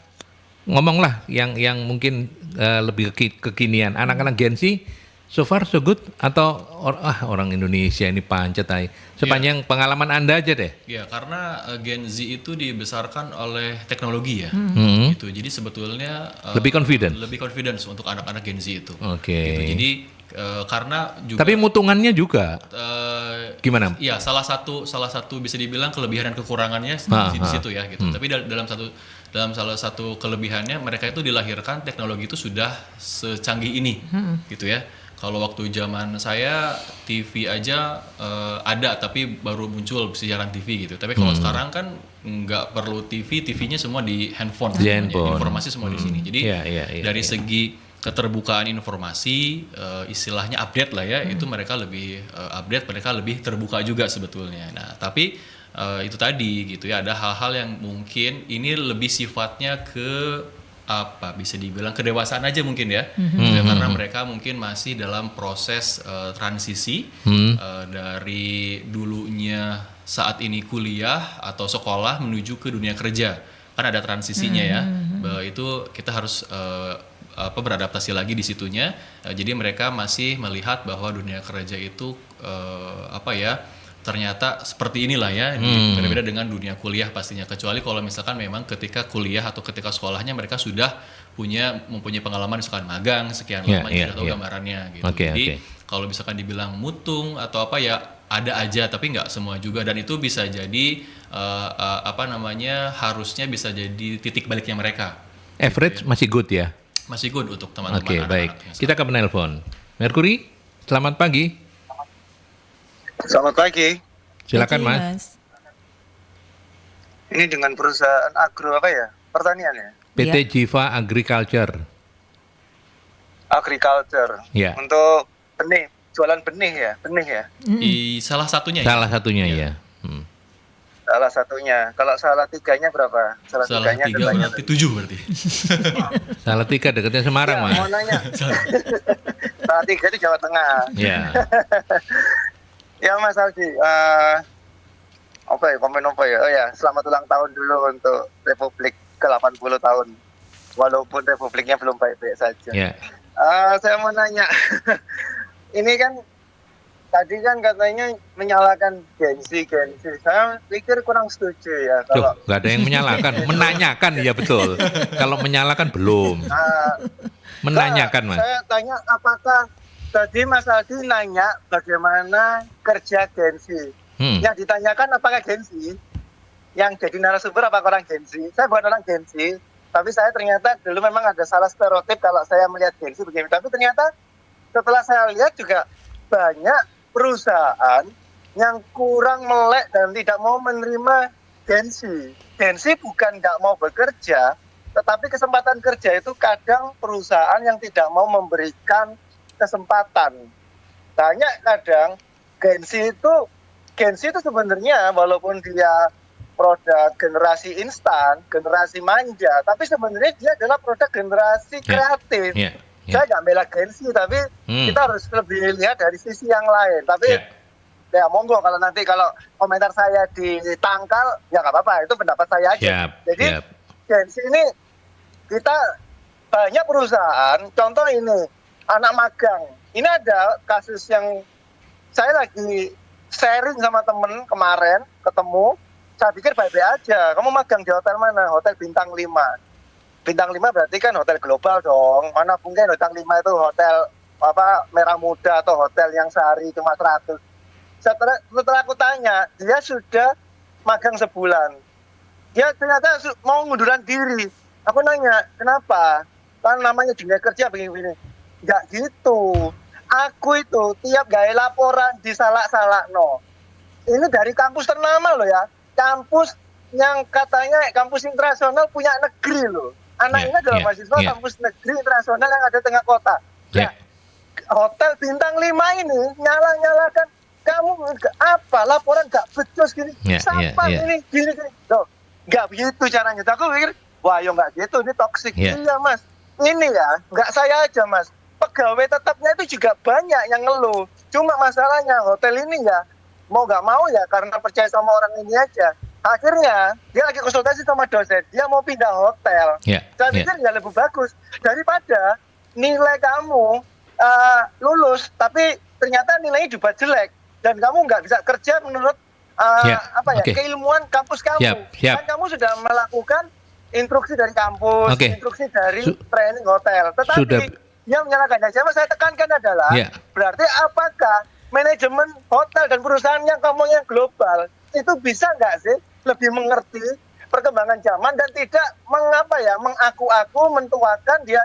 ngomonglah yang mungkin lebih kekinian. Anak-anak Gen Z so far so good atau orang Indonesia ini pancet ay. Sepanjang pengalaman Anda aja deh. Ya, karena Gen Z itu dibesarkan oleh teknologi ya. Gitu. Jadi sebetulnya Lebih confidence untuk anak-anak Gen Z itu. Oke. Gitu. Jadi karena juga Tapi mutungannya juga gimana? Iya, salah satu bisa dibilang kelebihan dan kekurangannya di situ ya gitu. Tapi dalam salah satu kelebihannya, mereka itu dilahirkan teknologi itu sudah secanggih ini gitu ya. Kalau waktu zaman saya TV aja ada, tapi baru muncul siaran TV gitu. Tapi kalau sekarang kan nggak perlu TV, TV-nya semua di handphone. Informasi semua di sini. Jadi dari segi keterbukaan informasi, istilahnya update lah ya, itu mereka lebih update, mereka lebih terbuka juga sebetulnya. Nah, tapi itu tadi gitu ya, ada hal-hal yang mungkin ini lebih sifatnya ke bisa dibilang kedewasaan aja mungkin ya. Karena mereka mungkin masih dalam proses transisi dari dulunya saat ini kuliah atau sekolah menuju ke dunia kerja. kan ada transisinya ya. Itu kita harus beradaptasi lagi di situnya. Jadi mereka masih melihat bahwa dunia kerja itu ternyata seperti inilah ya, berbeda dengan dunia kuliah pastinya. Kecuali kalau misalkan memang ketika kuliah atau ketika sekolahnya mereka sudah mempunyai pengalaman misalkan magang sekian lama, sudah tahu gambarannya gitu. Jadi kalau misalkan dibilang mutung atau apa ya ada aja, tapi nggak semua juga, dan itu bisa jadi harusnya bisa jadi titik baliknya mereka. Average masih good ya? Masih good untuk teman-teman. Oke, baik. Kita ke penelpon. Mercury, selamat pagi. Selamat pagi. Silakan, Pagi, Mas. Ini dengan perusahaan agro apa ya? Pertanian ya? PT Jiva Agriculture. Agriculture. Ya. Untuk benih, jualan benih ya? Benih ya? Salah satunya Salah satunya ya. Salah satunya. Kalau salah tiganya berapa? Salah tiganya tiga berarti 7 berarti. Salah tiga dekatnya Semarang, Mas. Mau nanya. Salah tiga itu Jawa Tengah. Ya. Ya Mas Aldi, komen apa ya? Oh ya, selamat ulang tahun dulu untuk Republik ke-80 tahun. Walaupun Republiknya belum baik-baik saja. Ya. Saya mau nanya, ini kan tadi kan katanya menyalahkan Gen-Z. Saya pikir kurang setuju ya. Kalau Nggak ada yang menyalahkan, menanyakan ya betul. Kalau menyalahkan belum. Menanyakan, Mas. Saya tanya apakah tadi Mas Aldi nanya bagaimana kerja Gen-Z. Yang ditanyakan apakah Gen-Z? Yang jadi narasumber apakah orang Gen-Z? Saya bukan orang Gen-Z, tapi saya ternyata dulu memang ada salah stereotip kalau saya melihat Gen-Z begini. Tapi ternyata setelah saya lihat juga banyak perusahaan yang kurang melek dan tidak mau menerima Gen-Z. Gen-Z bukan nggak mau bekerja, tetapi kesempatan kerja itu kadang perusahaan yang tidak mau memberikan kesempatan. Banyak kadang Gen-Z itu sebenarnya walaupun dia produk generasi instan, generasi manja, tapi sebenarnya dia adalah produk generasi kreatif. Saya nggak bela Gen-Z, tapi kita harus lebih lihat dari sisi yang lain. Tapi ya monggo kalau nanti kalau komentar saya ditangkal, ya nggak apa-apa, itu pendapat saya aja. Jadi Gen-Z ini kita banyak perusahaan, contoh ini anak magang. Ini ada kasus yang saya lagi sharing sama temen kemarin, ketemu. Saya pikir baik-baik aja. Kamu magang di hotel mana? Hotel Bintang 5. Bintang 5 berarti kan hotel global dong. Mana mungkin Bintang 5 itu hotel Merah Muda atau hotel yang sehari cuma 100. Setelah aku tanya, dia sudah magang sebulan. Dia ternyata mau ngunduran diri. Aku nanya, kenapa? Kan namanya dunia kerja begini-begini. Enggak gitu. Aku itu tiap gaya laporan disalak-salak no. Ini dari kampus ternama loh ya. Kampus yang katanya kampus internasional punya negeri loh. Anak ini adalah mahasiswa kampus negeri internasional yang ada tengah kota. Nah, hotel Bintang 5 ini nyala-nyalakan kamu apa laporan gak becus gini. Sampah ini gini. Loh, gak begitu caranya. Aku pikir, wah yo gak gitu, ini toksik. Iya Mas, ini ya gak saya aja Mas. Pegawai tetapnya itu juga banyak yang ngeluh. Cuma masalahnya hotel ini ya mau gak mau ya karena percaya sama orang ini aja. Akhirnya dia lagi konsultasi sama dosen, dia mau pindah hotel. Saya pikir ya lebih bagus daripada nilai kamu lulus tapi ternyata nilainya juga jelek dan kamu nggak bisa kerja menurut keilmuan kampus kamu. Kan kamu sudah melakukan instruksi dari kampus, instruksi dari training hotel. Tetapi yang menyalahkan saya tekankan adalah berarti apakah manajemen hotel dan perusahaan yang ngomongnya global itu bisa nggak sih lebih mengerti perkembangan zaman dan tidak mengaku-aku mentuakan dia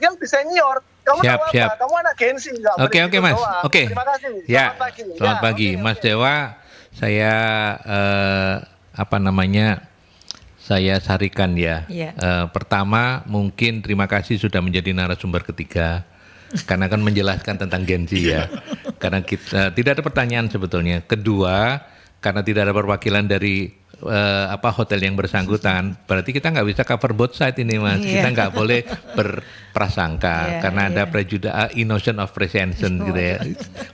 dia lebih senior. Kamu tahu apa? Kamu anak Gen-Z. Oke Mas. Oke. Terima kasih. Ya. Selamat pagi, Mas Dewa. Saya saya sarikan ya. Pertama mungkin terima kasih sudah menjadi narasumber ketiga. Karena akan menjelaskan tentang Gen-Z ya. Karena kita tidak ada pertanyaan sebetulnya. Kedua, karena tidak ada perwakilan dari hotel yang bersangkutan, berarti kita nggak bisa cover both side ini, Mas. Kita nggak boleh berprasangka karena ada innocent of presumption gitu ya,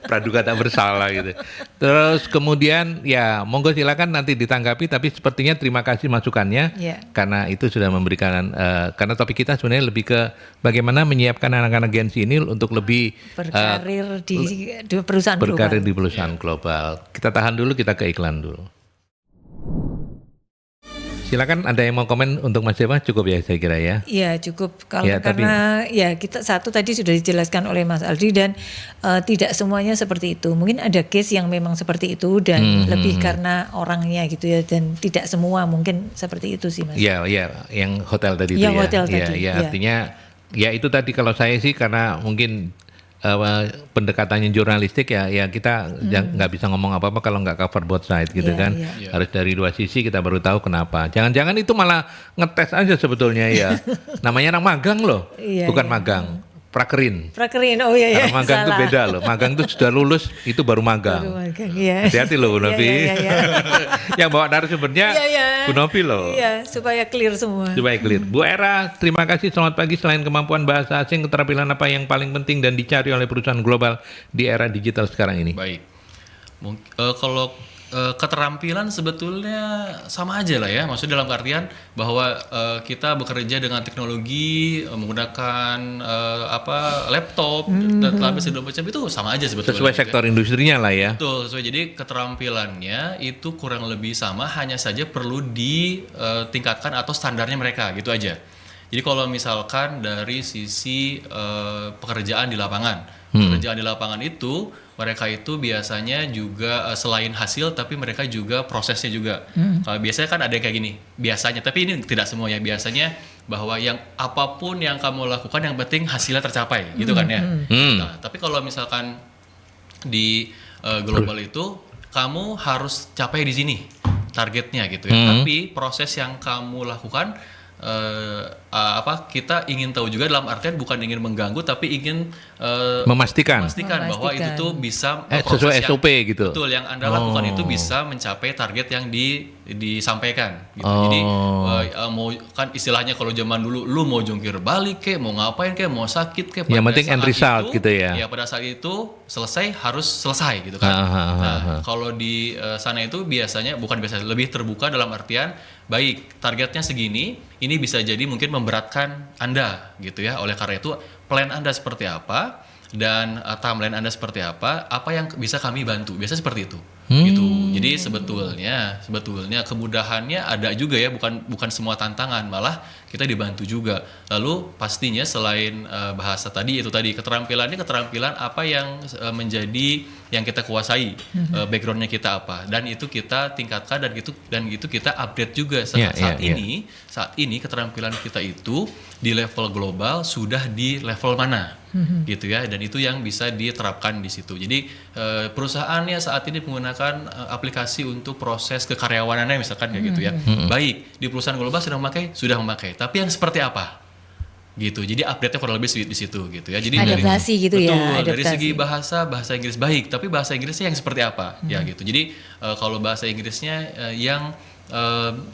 praduga tak bersalah gitu. Terus kemudian ya monggo silakan nanti ditanggapi, tapi sepertinya terima kasih masukannya karena itu sudah memberikan karena topik kita sebenarnya lebih ke bagaimana menyiapkan anak-anak Gen Z ini untuk lebih berkarir di perusahaan global. Kita tahan dulu, kita ke iklan dulu. Silakan, ada yang mau komen untuk Mas Dewa? Cukup ya saya kira ya. Iya cukup karena kita satu tadi sudah dijelaskan oleh Mas Aldi dan tidak semuanya seperti itu. Mungkin ada case yang memang seperti itu dan lebih karena orangnya gitu ya, dan tidak semua mungkin seperti itu sih Mas. Iya, yang hotel tadi itu ya. Hotel tadi. Iya, artinya ya itu tadi kalau saya sih karena mungkin pendekatannya jurnalistik ya kita nggak bisa ngomong apa-apa kalau nggak cover both side gitu kan. Harus dari dua sisi kita baru tahu kenapa. Jangan-jangan itu malah ngetes aja sebetulnya ya. Namanya anak magang loh, bukan magang. Prakerin, oh iya. Karena magang itu beda loh. Magang itu sudah lulus, itu baru magang. Hati-hati loh Bu Novi. Yang bawa narasumbernya Bu Novi loh. Iya, supaya clear semua. Bu Era, terima kasih. Selamat pagi. Selain kemampuan bahasa asing, keterampilan apa yang paling penting dan dicari oleh perusahaan global di era digital sekarang ini? Baik. Kalau keterampilan sebetulnya sama aja lah ya, maksudnya dalam artian bahwa kita bekerja dengan teknologi menggunakan laptop dan segala macam itu sama aja sebetulnya. Sesuai sektor industrinya lah ya. Betul, sesuai. Jadi keterampilannya itu kurang lebih sama, hanya saja perlu ditingkatkan atau standarnya mereka gitu aja. Jadi kalau misalkan dari sisi pekerjaan di lapangan, pekerjaan di lapangan itu mereka itu biasanya juga selain hasil tapi mereka juga prosesnya juga. Kalau biasanya kan ada yang kayak gini, biasanya, tapi ini tidak semuanya. Biasanya bahwa yang apapun yang kamu lakukan yang penting hasilnya tercapai, gitu kan ya. Nah, tapi kalau misalkan di global itu kamu harus capai di sini targetnya gitu ya. Tapi proses yang kamu lakukan kita ingin tahu juga, dalam artian bukan ingin mengganggu tapi ingin memastikan bahwa itu tuh bisa sesuai SOP gitu. Betul, yang Anda lakukan itu bisa mencapai target yang disampaikan gitu. Jadi mau kan istilahnya kalau zaman dulu lu mau jungkir balik kek, mau ngapain kek, mau sakit kek, yang penting end result gitu ya. Ya pada saat itu harus selesai gitu kan. Nah, kalau di sana itu biasanya lebih terbuka dalam artian baik targetnya segini, ini bisa jadi mungkin memberatkan Anda gitu ya. Oleh karena itu plan Anda seperti apa dan timeline Anda seperti apa yang bisa kami bantu. Biasanya seperti itu. Gitu. Jadi sebetulnya kemudahannya ada juga ya, bukan semua tantangan, malah kita dibantu juga. Lalu pastinya selain bahasa tadi, keterampilan apa yang menjadi yang kita kuasai, backgroundnya kita apa, dan itu kita tingkatkan dan itu kita update juga saat ini keterampilan kita itu di level global sudah di level mana, gitu ya, dan itu yang bisa diterapkan di situ. Jadi perusahaannya saat ini menggunakan aplikasi untuk proses kekaryawanannya misalkan kayak gitu ya. Baik, di perusahaan global sudah memakai, tapi yang seperti apa? Gitu. Jadi update-nya kurang lebih di situ gitu ya. Jadi adaptasi gitu ya. Betul, dari segi bahasa Inggris baik, tapi bahasa Inggrisnya yang seperti apa? Ya gitu. Jadi kalau bahasa Inggrisnya yang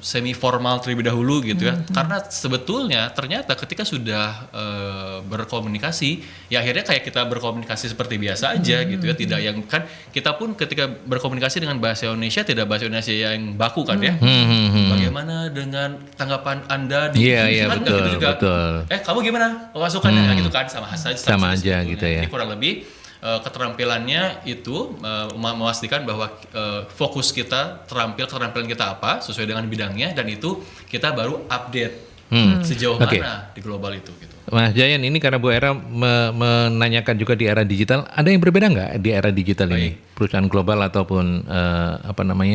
semi formal terlebih dahulu gitu ya. Karena sebetulnya ternyata ketika sudah berkomunikasi, ya akhirnya kayak kita berkomunikasi seperti biasa aja gitu ya. Tidak yang kan kita pun ketika berkomunikasi dengan bahasa Indonesia tidak bahasa Indonesia yang baku kan ya. Bagaimana dengan tanggapan Anda di betul, gitu juga. Betul. Kamu gimana masukannya gitu kan, sama aja gitu ya. Jadi kurang lebih keterampilannya itu memastikan bahwa fokus kita, keterampilan kita apa sesuai dengan bidangnya, dan itu kita baru update sejauh mana di global itu gitu. Mas Jayan, ini karena Bu Era menanyakan juga di era digital, ada yang berbeda nggak di era digital ini, perusahaan global ataupun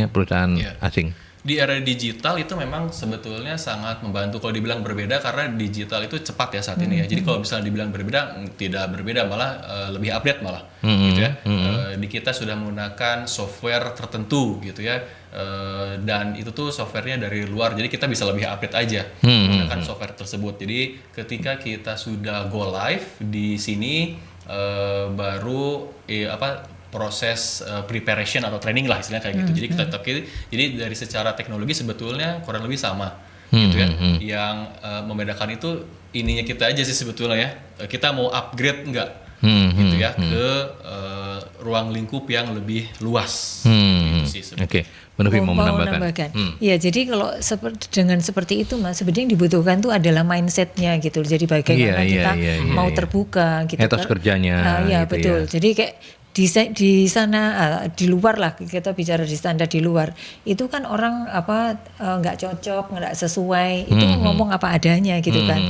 perusahaan asing? Di era digital itu memang sebetulnya sangat membantu. Kalau dibilang berbeda, karena digital itu cepat ya saat ini ya. Jadi kalau misalnya dibilang berbeda, tidak berbeda, malah lebih update malah gitu ya. Di kita sudah menggunakan software tertentu gitu ya, dan itu tuh softwarenya dari luar, jadi kita bisa lebih update aja menggunakan software tersebut. Jadi ketika kita sudah go live di sini, baru proses preparation atau training lah istilahnya kayak gitu. Jadi kita jadi dari secara teknologi sebetulnya kurang lebih sama gitu ya. Yang membedakan itu ininya kita aja sih sebetulnya ya. Kita mau upgrade enggak gitu ya ke ruang lingkup yang lebih luas. Gitu sih sebetulnya. Oke. Menufi mau menambahkan. Ya, jadi kalau dengan seperti itu Mas, sebenarnya yang dibutuhkan tuh adalah mindsetnya gitu. Jadi bagaimana kita mau terbuka gitu. Etos kerjanya. Ya gitu betul. Ya. Jadi kayak di sana di luar lah, kita bicara di standar di luar itu kan orang nggak cocok, nggak sesuai, itu ngomong apa adanya gitu kan.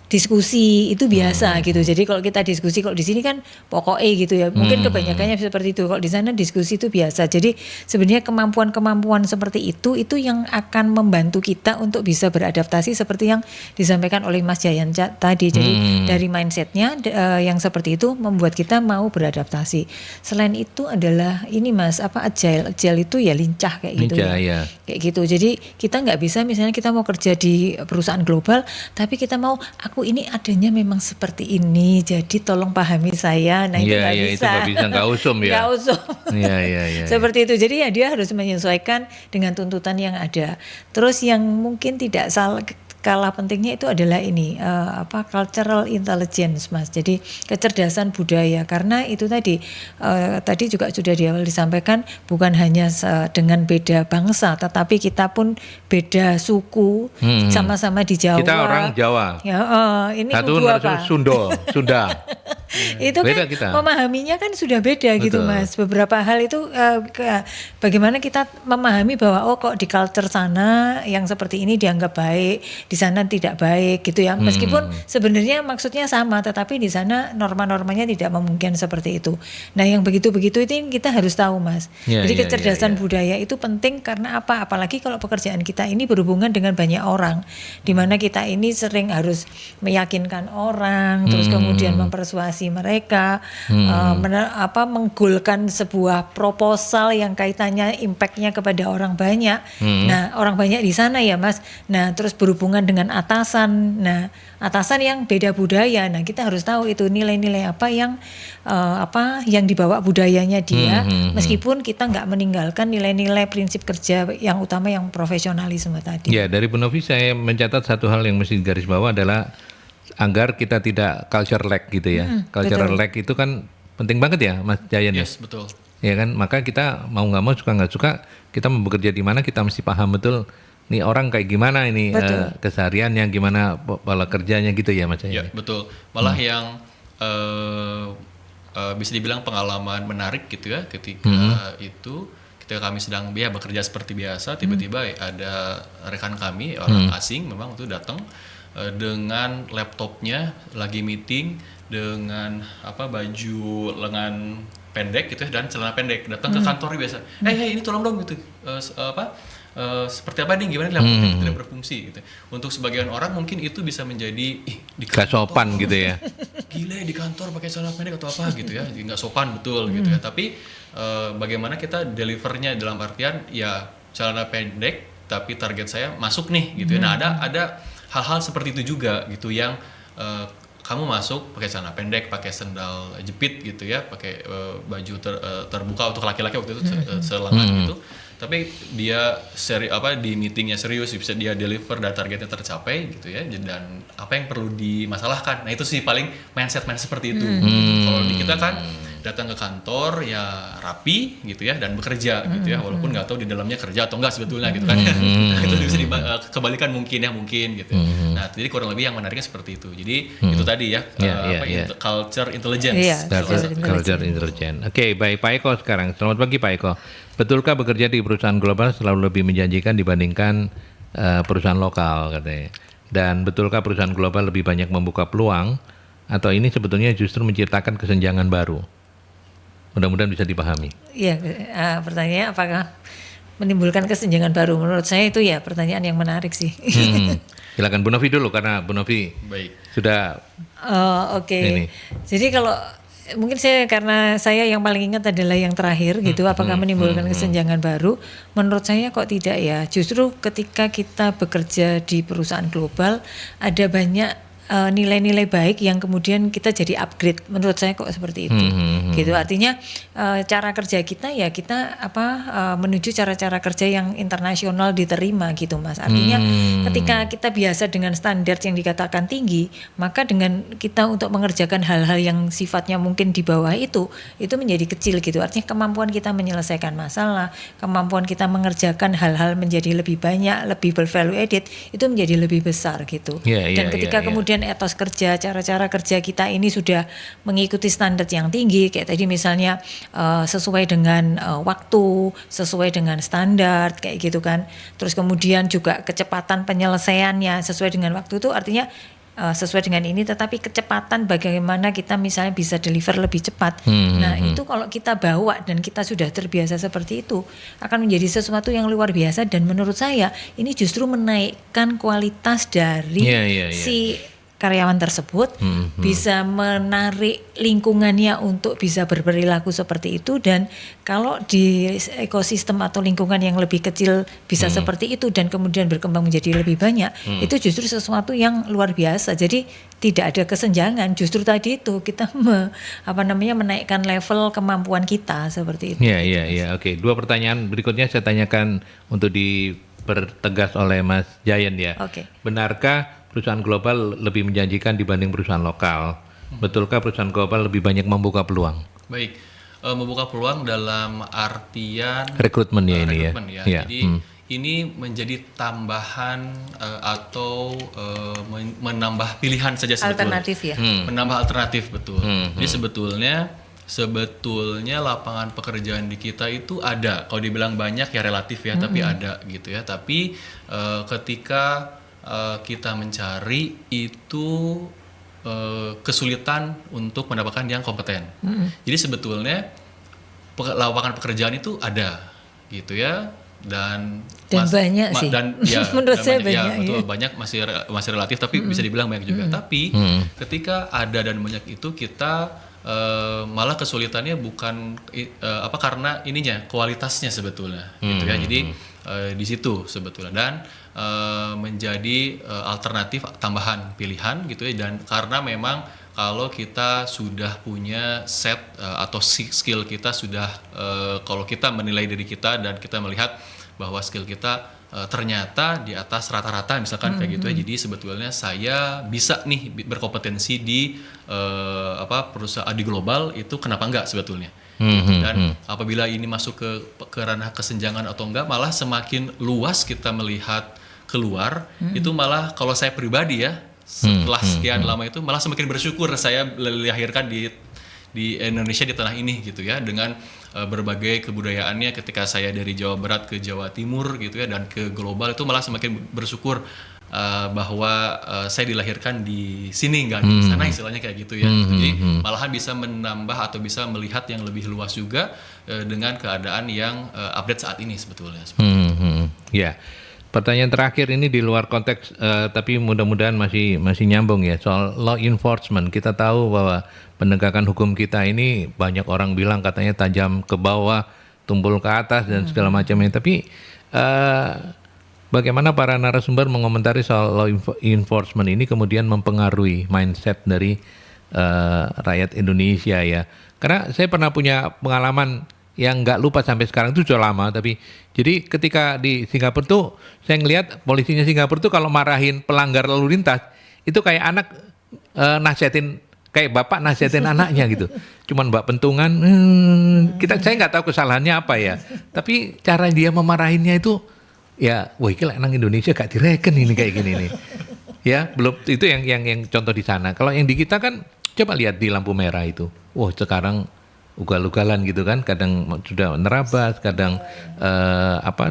Diskusi itu biasa gitu. Jadi kalau kita diskusi, kalau di sini kan pokoknya gitu ya. Mungkin kebanyakannya seperti itu. Kalau di sana diskusi itu biasa. Jadi sebenarnya kemampuan-kemampuan seperti itu yang akan membantu kita untuk bisa beradaptasi seperti yang disampaikan oleh Mas Jayan tadi. Jadi dari mindsetnya yang seperti itu membuat kita mau beradaptasi. Selain itu adalah ini Mas, agile. Agile itu ya lincah kayak gitu ya. Kayak gitu. Jadi kita nggak bisa misalnya kita mau kerja di perusahaan global, tapi kita mau ini adanya memang seperti ini, jadi tolong pahami saya. Nah itu nggak bisa. Itu nggak bisa, nggak usum ya. Nggak usum. Seperti itu. Jadi ya dia harus menyesuaikan dengan tuntutan yang ada. Terus yang mungkin tidak kalah pentingnya itu adalah ini cultural intelligence Mas. Jadi kecerdasan budaya, karena itu tadi juga sudah di awal disampaikan, bukan hanya dengan beda bangsa, tetapi kita pun beda suku, sama-sama di Jawa. Kita orang Jawa. Ya, ini satu Sunda. Itu kan kita memahaminya kan sudah beda. Betul. Gitu Mas. Beberapa hal itu bagaimana kita memahami bahwa kok di culture sana yang seperti ini dianggap baik, di sana tidak baik gitu ya. Meskipun sebenarnya maksudnya sama, tetapi di sana norma-normanya tidak memungkinkan seperti itu. Nah, yang begitu-begitu itu kita harus tahu Mas. Jadi kecerdasan budaya itu penting karena apa? Apalagi kalau pekerjaan kita ini berhubungan dengan banyak orang, di mana kita ini sering harus meyakinkan orang, terus kemudian mempersuasi mereka, menggolkan sebuah proposal yang kaitannya impactnya kepada orang banyak. Nah, orang banyak di sana ya Mas. Nah, terus berhubungan dengan atasan. Nah, atasan yang beda budaya. Nah, kita harus tahu itu nilai-nilai apa yang dibawa budayanya dia. Meskipun kita nggak meninggalkan nilai-nilai prinsip kerja yang utama yang profesionalisme tadi. Ya, dari Bu Novi saya mencatat satu hal yang mesti garis bawah adalah agar kita tidak culture lag gitu ya. Cultural lag itu kan penting banget ya Mas Jayan. Yes, betul. Ya kan, maka kita mau nggak mau, suka nggak suka, kita mau bekerja di mana kita mesti paham betul nih orang kayak gimana ini kesehariannya, gimana pola kerjanya gitu ya Mas Jayan. Ya, betul. Malah yang bisa dibilang pengalaman menarik gitu ya, ketika ketika kami sedang bekerja seperti biasa, tiba-tiba ada rekan kami orang asing memang itu datang dengan laptopnya lagi meeting dengan baju lengan pendek gitu ya dan celana pendek, datang ke kantor biasa. Ini tolong dong gitu. Seperti apa nih, gimana laptopnya tidak berfungsi gitu. Untuk sebagian orang mungkin itu bisa menjadi di kantor, sopan gitu ya. Gila di kantor pakai celana pendek atau apa gitu ya. Nggak sopan betul gitu ya. Tapi bagaimana kita delivernya dalam artian ya celana pendek tapi target saya masuk nih gitu ya. Nah, ada hal-hal seperti itu juga gitu yang kamu masuk pakai celana pendek, pakai sendal jepit gitu ya, pakai baju terbuka untuk laki-laki waktu itu selengan gitu. Tapi dia di meetingnya serius, bisa dia deliver dan targetnya tercapai gitu ya. Dan apa yang perlu dimasalahkan? Nah, itu sih paling mindset seperti itu. Kalau di kita kan datang ke kantor ya rapi gitu ya dan bekerja gitu ya, walaupun nggak tahu di dalamnya kerja atau enggak sebetulnya gitu kan. Itu bisa kebalikan mungkin gitu. Nah, jadi kurang lebih yang menariknya seperti itu. Jadi itu tadi ya, culture intelligence. Culture intelligence. Oke, baik Pak Eko sekarang. Selamat pagi Pak Eko. Betulkah bekerja di perusahaan global selalu lebih menjanjikan dibandingkan perusahaan lokal katanya? Dan betulkah perusahaan global lebih banyak membuka peluang atau ini sebetulnya justru menciptakan kesenjangan baru? Mudah-mudahan bisa dipahami. Iya, pertanyaannya apakah menimbulkan kesenjangan baru? Menurut saya itu ya pertanyaan yang menarik sih. Silakan Bu Novi dulu karena Bu Novi sudah. Oke. Jadi kalau mungkin karena saya yang paling ingat adalah yang terakhir gitu, apakah menimbulkan kesenjangan baru? Menurut saya kok tidak ya. Justru ketika kita bekerja di perusahaan global ada banyak nilai-nilai baik yang kemudian kita jadi upgrade. Menurut saya kok seperti itu. Gitu. Artinya cara kerja kita ya kita menuju cara-cara kerja yang internasional diterima gitu Mas. Artinya ketika kita biasa dengan standar yang dikatakan tinggi, maka dengan kita untuk mengerjakan hal-hal yang sifatnya mungkin di bawah itu menjadi kecil gitu. Artinya kemampuan kita menyelesaikan masalah, kemampuan kita mengerjakan hal-hal menjadi lebih banyak, lebih bervalue added, itu menjadi lebih besar gitu. Dan ketika kemudian etos kerja, cara-cara kerja kita ini sudah mengikuti standar yang tinggi, kayak tadi misalnya sesuai dengan waktu, sesuai dengan standar kayak gitu kan. Terus kemudian juga kecepatan penyelesaiannya sesuai dengan waktu, itu artinya sesuai dengan ini, tetapi kecepatan bagaimana kita misalnya bisa deliver lebih cepat. Nah itu kalau kita bawa dan kita sudah terbiasa seperti itu, akan menjadi sesuatu yang luar biasa, dan menurut saya ini justru menaikkan kualitas dari si karyawan tersebut, bisa menarik lingkungannya untuk bisa berperilaku seperti itu. Dan kalau di ekosistem atau lingkungan yang lebih kecil bisa seperti itu dan kemudian berkembang menjadi lebih banyak, itu justru sesuatu yang luar biasa. Jadi tidak ada kesenjangan, justru tadi itu kita menaikkan level kemampuan kita seperti itu. Oke. Dua pertanyaan berikutnya saya tanyakan untuk dipertegas oleh Mas Jayan ya. Benarkah perusahaan global lebih menjanjikan dibanding perusahaan lokal? Betulkah perusahaan global lebih banyak membuka peluang? Baik, membuka peluang dalam artian rekrutmen ya ini ya. Jadi ini menjadi tambahan atau menambah pilihan saja sebetulnya. Alternatif ya. Menambah alternatif, betul. Jadi sebetulnya lapangan pekerjaan di kita itu ada. Kalau dibilang banyak ya relatif ya, tapi ada gitu ya. Tapi ketika kita mencari itu kesulitan untuk mendapatkan yang kompeten. Jadi sebetulnya lapangan pekerjaan itu ada gitu ya, dan banyak sih. Menurut saya banyak. Betul, banyak, masih relatif, tapi bisa dibilang banyak juga. Tapi ketika ada dan banyak itu kita malah kesulitannya bukan karena ininya, kualitasnya sebetulnya gitu ya. Jadi di situ sebetulnya, dan menjadi alternatif tambahan pilihan gitu ya. Dan karena memang kalau kita sudah punya set atau skill kita sudah kalau kita menilai diri kita dan kita melihat bahwa skill kita ternyata di atas rata-rata misalkan kayak gitu ya, jadi sebetulnya saya bisa nih berkompetensi di perusahaan di global, itu kenapa enggak sebetulnya. Dan apabila ini masuk ke ranah kesenjangan atau enggak, malah semakin luas kita melihat keluar, itu malah kalau saya pribadi ya, setelah sekian lama itu malah semakin bersyukur saya dilahirkan di Indonesia, di tanah ini gitu ya, dengan berbagai kebudayaannya. Ketika saya dari Jawa Barat ke Jawa Timur gitu ya, dan ke global, itu malah semakin bersyukur bahwa saya dilahirkan di sini, nggak di sana, istilahnya kayak gitu ya. Jadi malahan bisa menambah atau bisa melihat yang lebih luas juga dengan keadaan yang update saat ini sebetulnya. Ya. Pertanyaan terakhir ini di luar konteks, tapi mudah-mudahan masih nyambung ya, soal law enforcement. Kita tahu bahwa penegakan hukum kita ini banyak orang bilang katanya tajam ke bawah, tumpul ke atas dan segala macamnya. Tapi bagaimana para narasumber mengomentari soal law enforcement ini kemudian mempengaruhi mindset dari rakyat Indonesia ya? Karena saya pernah punya pengalaman yang nggak lupa sampai sekarang, itu sudah lama, tapi jadi ketika di Singapura tuh saya ngelihat polisinya Singapura tuh kalau marahin pelanggar lalu lintas itu kayak anak nasihatin, kayak bapak nasihatin anaknya gitu, cuman mbak pentungan, saya nggak tahu kesalahannya apa ya, tapi cara dia memarahinnya itu ya, wah ini anak Indonesia gak direken ini kayak gini nih, ya belum, itu yang contoh di sana. Kalau yang di kita kan coba lihat di lampu merah itu, wah sekarang ugal-ugalan gitu kan, kadang sudah nerabas, kadang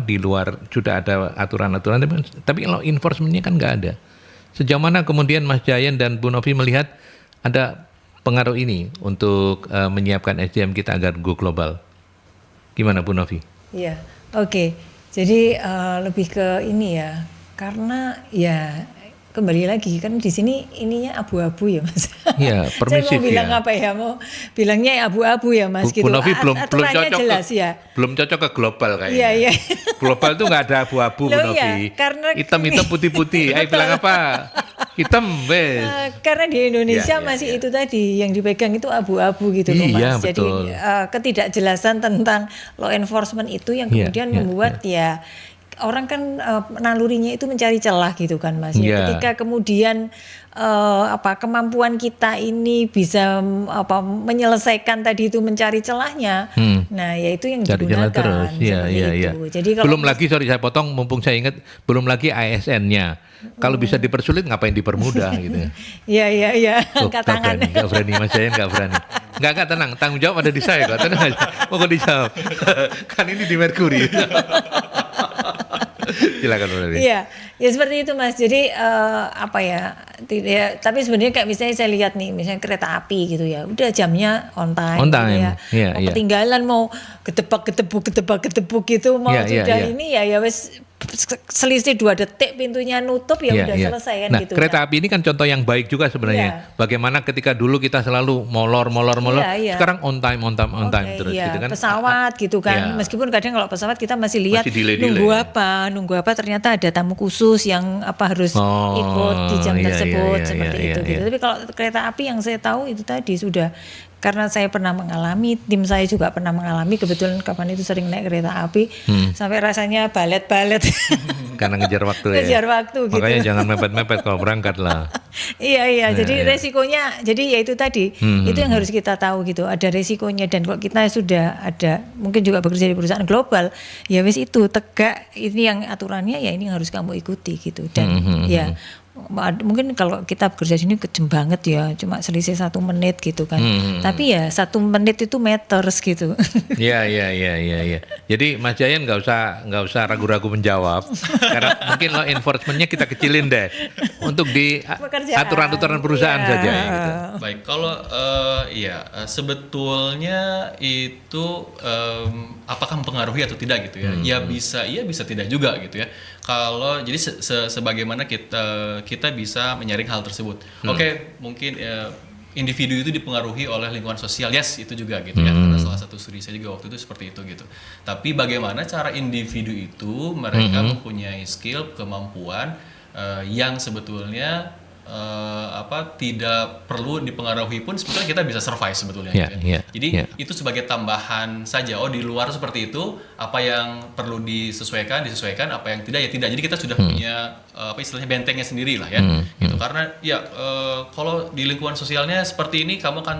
di luar sudah ada aturan-aturan, tapi law enforcement-nya kan nggak ada. Sejauh mana kemudian Mas Jayan dan Bu Novi melihat ada pengaruh ini untuk menyiapkan SDM kita agar go global? Gimana Bu Novi? Iya, oke. Jadi lebih ke ini ya, karena ya kembali lagi kan di sini ininya abu-abu ya Mas. Iya, permisif. Saya mau bilang apa ya, mau bilangnya abu-abu ya Mas gitu. Bu Novi belum cocok jelas, ya. Belum cocok ke global kayaknya. Iya. Global tuh nggak ada abu-abu Bu Novi. Karena hitam-hitam putih-putih. Ayo bilang apa? Hitam, wes. Karena di Indonesia Ya, masih itu tadi yang dipegang itu abu-abu gitu loh, Iya, Mas. Jadi betul. ketidakjelasan tentang law enforcement itu yang Iya, kemudian iya, membuat ya orang kan nalurinya itu mencari celah gitu kan, Mas. Ya, Iya. ketika kemudian kemampuan kita ini bisa menyelesaikan tadi itu mencari celahnya. Nah, ya itu yang Cari jalan digunakan terus. Iya, seperti iya, itu. iya. Jadi kalau Belum lagi, sorry saya potong, mumpung saya ingat, belum lagi ASN-nya. Kalau bisa dipersulit, ngapain dipermudah gitu. iya Oh, angkat tangan. Gak berani, Mas Jayan gak berani. Enggak, tenang, tanggung jawab ada di saya kok, tenang aja. Mau dijawab. Kan ini di Merkuri. Silakan Mbak Dewi. Iya, ya seperti itu Mas. Jadi tapi sebenarnya kayak misalnya saya lihat nih, misalnya kereta api gitu ya, udah jamnya on time, On gitu time, ya. iya, Mau iya. ketinggalan, mau gedebak-gedebuk gitu, mau Iya, iya, sudah iya. ini ya wes selisih 2 detik pintunya nutup ya Iya, udah iya. selesai kan Nah, gitu. kereta api ini kan contoh yang baik juga sebenarnya. Iya. Bagaimana ketika dulu kita selalu molor, Iya, iya. sekarang on time Oke, terus iya, gitu kan. pesawat gitu kan. Iya. Meskipun kadang kalau pesawat kita masih lihat Masih delay-delay. nunggu apa ternyata ada tamu khusus yang harus Oh, ikut di jam iya, tersebut iya, seperti iya, itu iya, gitu. iya. Tapi kalau kereta api yang saya tahu itu tadi sudah, karena saya pernah mengalami, tim saya juga pernah mengalami, kebetulan kapan itu sering naik kereta api sampai rasanya balet-balet. Karena ngejar waktu ya. Ngejar waktu gitu. Makanya jangan mepet-mepet kalau berangkat lah. Iya, jadi iya. resikonya, jadi ya itu tadi, itu yang harus kita tahu gitu, ada resikonya. Dan kalau kita sudah ada, mungkin juga bekerja di perusahaan global, ya wis itu tegak, ini yang aturannya ya ini yang harus kamu ikuti gitu. Dan ya mungkin kalau kita bekerja sini kejem banget ya, cuma selisih 1 menit gitu kan. Tapi ya 1 menit itu meters gitu. Iya. Jadi Mas Jayan nggak usah ragu-ragu menjawab, karena mungkin law enforcement-nya kita kecilin deh untuk di Pekerjaan. aturan-aturan perusahaan Iya. saja. Gitu. Baik, kalau sebetulnya itu apakah mempengaruhi atau tidak gitu ya? Ya bisa iya, bisa tidak juga gitu ya. Kalau jadi sebagaimana kita bisa menyaring hal tersebut. Oke, mungkin individu itu dipengaruhi oleh lingkungan sosial, yes itu juga gitu ya. Karena salah satu studi saya juga waktu itu seperti itu gitu. Tapi bagaimana cara individu itu mereka mempunyai skill, kemampuan yang sebetulnya tidak perlu dipengaruhi pun sebetulnya kita bisa survive sebetulnya Yeah, gitu ya. yeah, Jadi yeah. itu sebagai tambahan saja. Oh, di luar seperti itu, apa yang perlu disesuaikan, apa yang tidak ya tidak. Jadi kita sudah punya istilahnya bentengnya sendiri lah ya. Gitu. Karena ya kalau di lingkungan sosialnya seperti ini kamu akan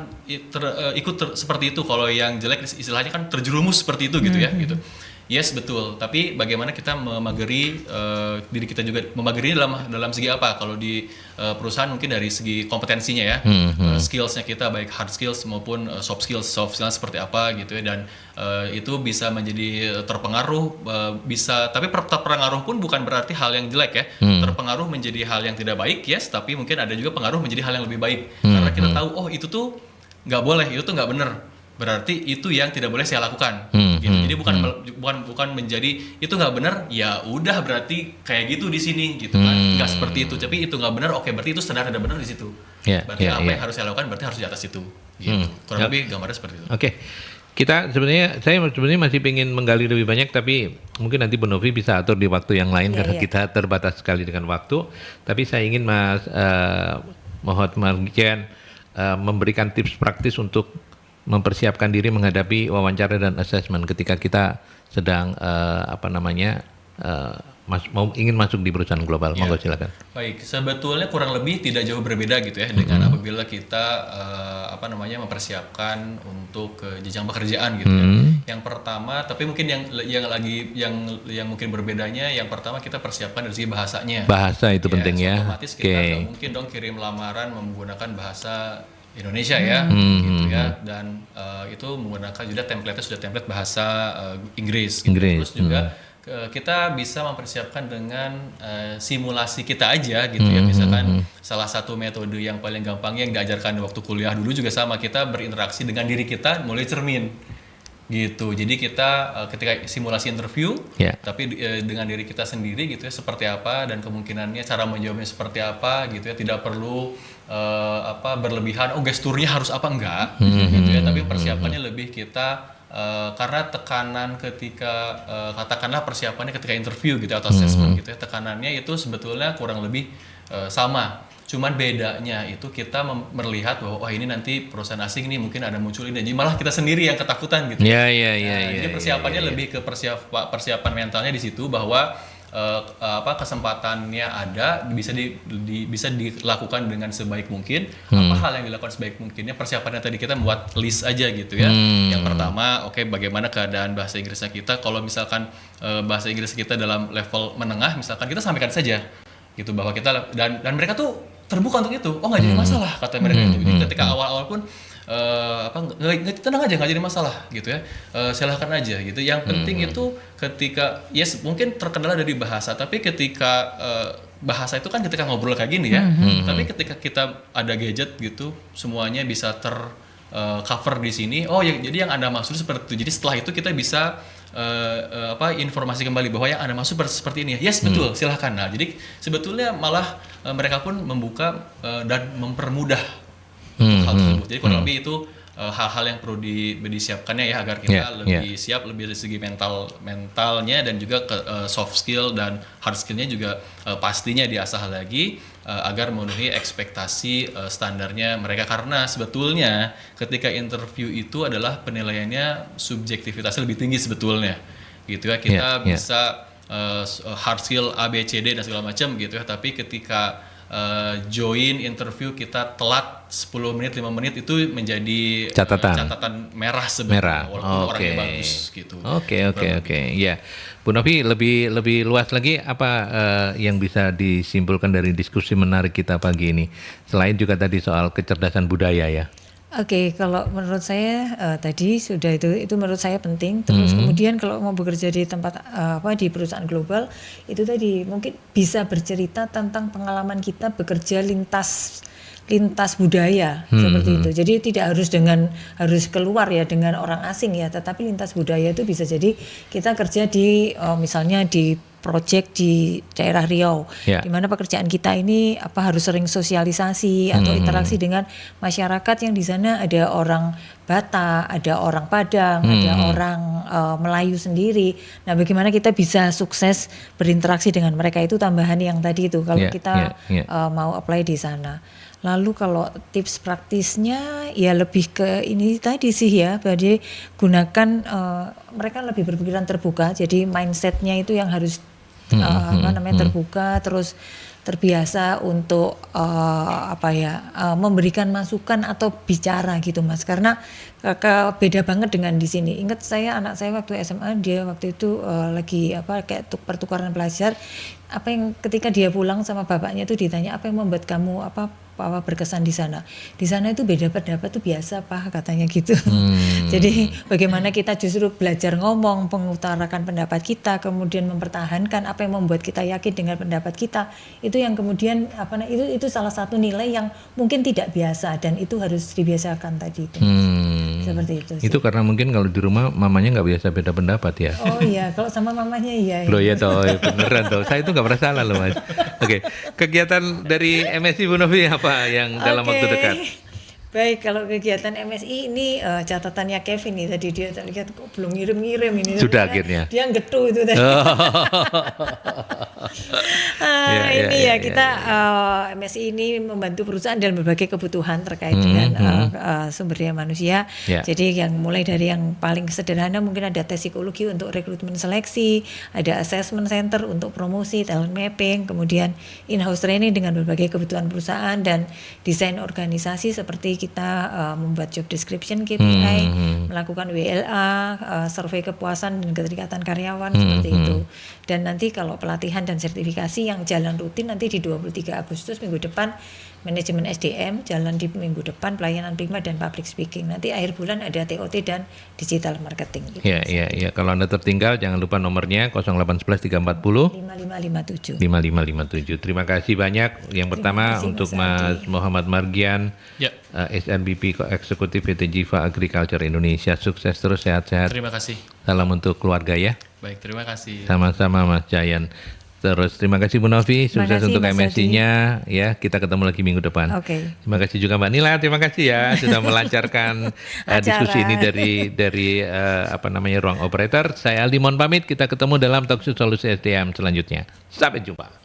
ikut seperti itu. Kalau yang jelek istilahnya kan terjerumus seperti itu gitu ya gitu. Yes, betul. Tapi bagaimana kita memageri diri kita juga, memageri dalam segi apa? Kalau di perusahaan mungkin dari segi kompetensinya ya, skillsnya kita baik hard skills maupun soft skills seperti apa gitu ya, dan itu bisa menjadi terpengaruh, tapi terpengaruh pun bukan berarti hal yang jelek ya. Terpengaruh menjadi hal yang tidak baik, yes, tapi mungkin ada juga pengaruh menjadi hal yang lebih baik. Karena kita tahu, oh itu tuh nggak boleh, itu tuh nggak benar. Berarti itu yang tidak boleh saya lakukan. Gitu. Jadi bukan menjadi itu nggak benar, ya udah berarti kayak gitu di sini gitu kan. Nggak seperti itu. Tapi itu nggak benar, oke berarti itu standar ada benar di situ. Berarti apa yang harus saya lakukan berarti harus di atas itu. Gitu. Kurang lebih gambarnya seperti itu. Oke. Saya sebenarnya masih ingin menggali lebih banyak, tapi mungkin nanti Bu Novi bisa atur di waktu yang lain karena kita terbatas sekali dengan waktu. Tapi saya ingin Mas Margian memberikan tips praktis untuk mempersiapkan diri menghadapi wawancara dan assessment ketika kita sedang ingin masuk di perusahaan global. Monggo silakan. Baik, sebetulnya kurang lebih tidak jauh berbeda gitu ya dengan apabila kita mempersiapkan untuk jenjang pekerjaan gitu ya. Yang pertama, tapi mungkin yang mungkin berbedanya, yang pertama kita persiapkan dari segi bahasanya. Bahasa itu penting ya. Otomatis kita nggak mungkin dong kirim lamaran menggunakan bahasa Indonesia ya, gitu ya, dan itu menggunakan juga template bahasa Inggris. Gitu. Terus juga kita bisa mempersiapkan dengan simulasi kita aja gitu ya. Misalkan salah satu metode yang paling gampang yang diajarkan waktu kuliah dulu juga sama, kita berinteraksi dengan diri kita mulai cermin. Gitu. Jadi kita ketika simulasi interview, tapi dengan diri kita sendiri gitu ya, seperti apa dan kemungkinannya cara menjawabnya seperti apa gitu ya, tidak perlu berlebihan, gesturnya harus apa enggak gitu ya, tapi persiapannya lebih kita karena tekanan ketika katakanlah persiapannya ketika interview gitu atau assessment gitu ya, tekanannya itu sebetulnya kurang lebih sama. Cuman bedanya itu kita melihat bahwa ini nanti perusahaan asing nih mungkin ada muncul ini, jadi malah kita sendiri yang ketakutan gitu. Jadi persiapannya lebih ke persiapan mentalnya di situ bahwa kesempatannya ada, bisa dilakukan dengan sebaik mungkin. Apa hal yang dilakukan sebaik mungkinnya, persiapannya tadi kita buat list aja gitu ya. Yang pertama, bagaimana keadaan bahasa Inggrisnya kita. Kalau misalkan bahasa Inggris kita dalam level menengah, misalkan kita sampaikan saja gitu bahwa kita dan mereka tuh terbuka untuk itu. Nggak jadi masalah kata mereka itu. Jadi ketika awal-awal pun tenang aja, nggak jadi masalah gitu ya, silahkan aja gitu. Yang penting itu ketika mungkin terkendala dari bahasa, tapi ketika bahasa itu kan ketika ngobrol kayak gini ya, tapi ketika kita ada gadget gitu semuanya bisa cover di sini. Jadi yang Anda maksud seperti itu. Jadi setelah itu kita bisa informasi kembali bahwa yang Anda maksud seperti ini. Yes, betul, silahkan. Nah, jadi sebetulnya malah mereka pun membuka dan mempermudah hal tersebut. Jadi kurang lebih itu hal-hal yang perlu disiapkannya ya, agar kita lebih siap, lebih dari segi mentalnya dan juga soft skill dan hard skillnya juga pastinya diasah lagi agar memenuhi ekspektasi standarnya mereka. Karena sebetulnya ketika interview itu adalah penilaiannya subjektivitasnya lebih tinggi sebetulnya gitu ya. Kita bisa hard skill A, B, C, D dan segala macam gitu ya, tapi ketika join interview kita telat 10 menit 5 menit itu menjadi catatan merah sebenarnya, walaupun orangnya bagus gitu. Oke. Ya, Bu Novi, lebih luas lagi apa yang bisa disimpulkan dari diskusi menarik kita pagi ini, selain juga tadi soal kecerdasan budaya ya? Oke, kalau menurut saya tadi sudah itu menurut saya penting. Terus kemudian kalau mau bekerja di tempat di perusahaan global, itu tadi mungkin bisa bercerita tentang pengalaman kita bekerja lintas budaya seperti itu. Jadi tidak harus keluar ya dengan orang asing ya, tetapi lintas budaya itu bisa jadi kita kerja di misalnya di project di daerah Riau, di mana pekerjaan kita ini harus sering sosialisasi atau interaksi dengan masyarakat yang di sana ada orang Batak, ada orang Padang, ada orang Melayu sendiri. Nah, bagaimana kita bisa sukses berinteraksi dengan mereka, itu tambahan yang tadi itu kalau kita mau apply di sana. Lalu kalau tips praktisnya ya lebih ke ini tadi sih ya, jadi gunakan mereka lebih berpikiran terbuka, jadi mindsetnya itu yang harus terbuka, terus terbiasa untuk memberikan masukan atau bicara gitu Mas, karena beda banget dengan di sini. Ingat anak saya waktu SMA, dia waktu itu lagi kayak pertukaran pelajar, ketika dia pulang sama bapaknya itu ditanya apa yang membuat kamu berkesan di sana. Di sana itu beda pendapat tuh biasa Pak, katanya gitu. Jadi bagaimana kita justru belajar ngomong, mengutarakan pendapat kita, kemudian mempertahankan apa yang membuat kita yakin dengan pendapat kita. Itu yang kemudian itu salah satu nilai yang mungkin tidak biasa dan itu harus dibiasakan tadi itu. Seperti itu sih. Itu karena mungkin kalau di rumah mamanya nggak biasa beda pendapat ya. Oh iya, kalau sama mamanya iya. Loh ya toh, beneran toh. Saya itu nggak pernah salah loh Mas. Oke, kegiatan dari MSI Bu Novi apa yang dalam waktu dekat? Baik, kalau kegiatan MSI ini catatannya Kevin nih tadi, dia lihat kok belum ngirim ini. Sudah akhirnya. Dia getu itu tadi. Kita MSI ini membantu perusahaan dalam berbagai kebutuhan terkait dengan sumber daya manusia. Jadi yang mulai dari yang paling sederhana mungkin ada tes psikologi untuk rekrutmen seleksi, ada assessment center untuk promosi, talent mapping, kemudian in-house training dengan berbagai kebutuhan perusahaan dan desain organisasi seperti kita membuat job description KPI, melakukan WLA, survei kepuasan dan keterikatan karyawan seperti itu. Dan nanti kalau pelatihan dan sertifikasi yang jalan rutin nanti di 23 Agustus minggu depan, manajemen SDM jalan di minggu depan, pelayanan prima dan public speaking. Nanti akhir bulan ada TOT dan digital marketing. Iya. Kalau Anda tertinggal jangan lupa nomornya 0811 340 5557. Terima kasih banyak. Yang pertama untuk Mas Muhammad Margian, SNBP Eksekutif PT Jiva Agriculture Indonesia. Sukses terus, sehat-sehat. Terima kasih. Salam untuk keluarga ya. Baik, terima kasih. Sama-sama Mas Jayan. Terus terima kasih Bu Novi, Terima sukses kasih, untuk Mas MSc-nya ya. Kita ketemu lagi minggu depan. Oke. Terima kasih juga Mbak Nila, terima kasih ya sudah melancarkan diskusi ini dari ruang operator. Saya Aldi mohon pamit, kita ketemu dalam Talkshow Solusi SDM selanjutnya. Sampai jumpa.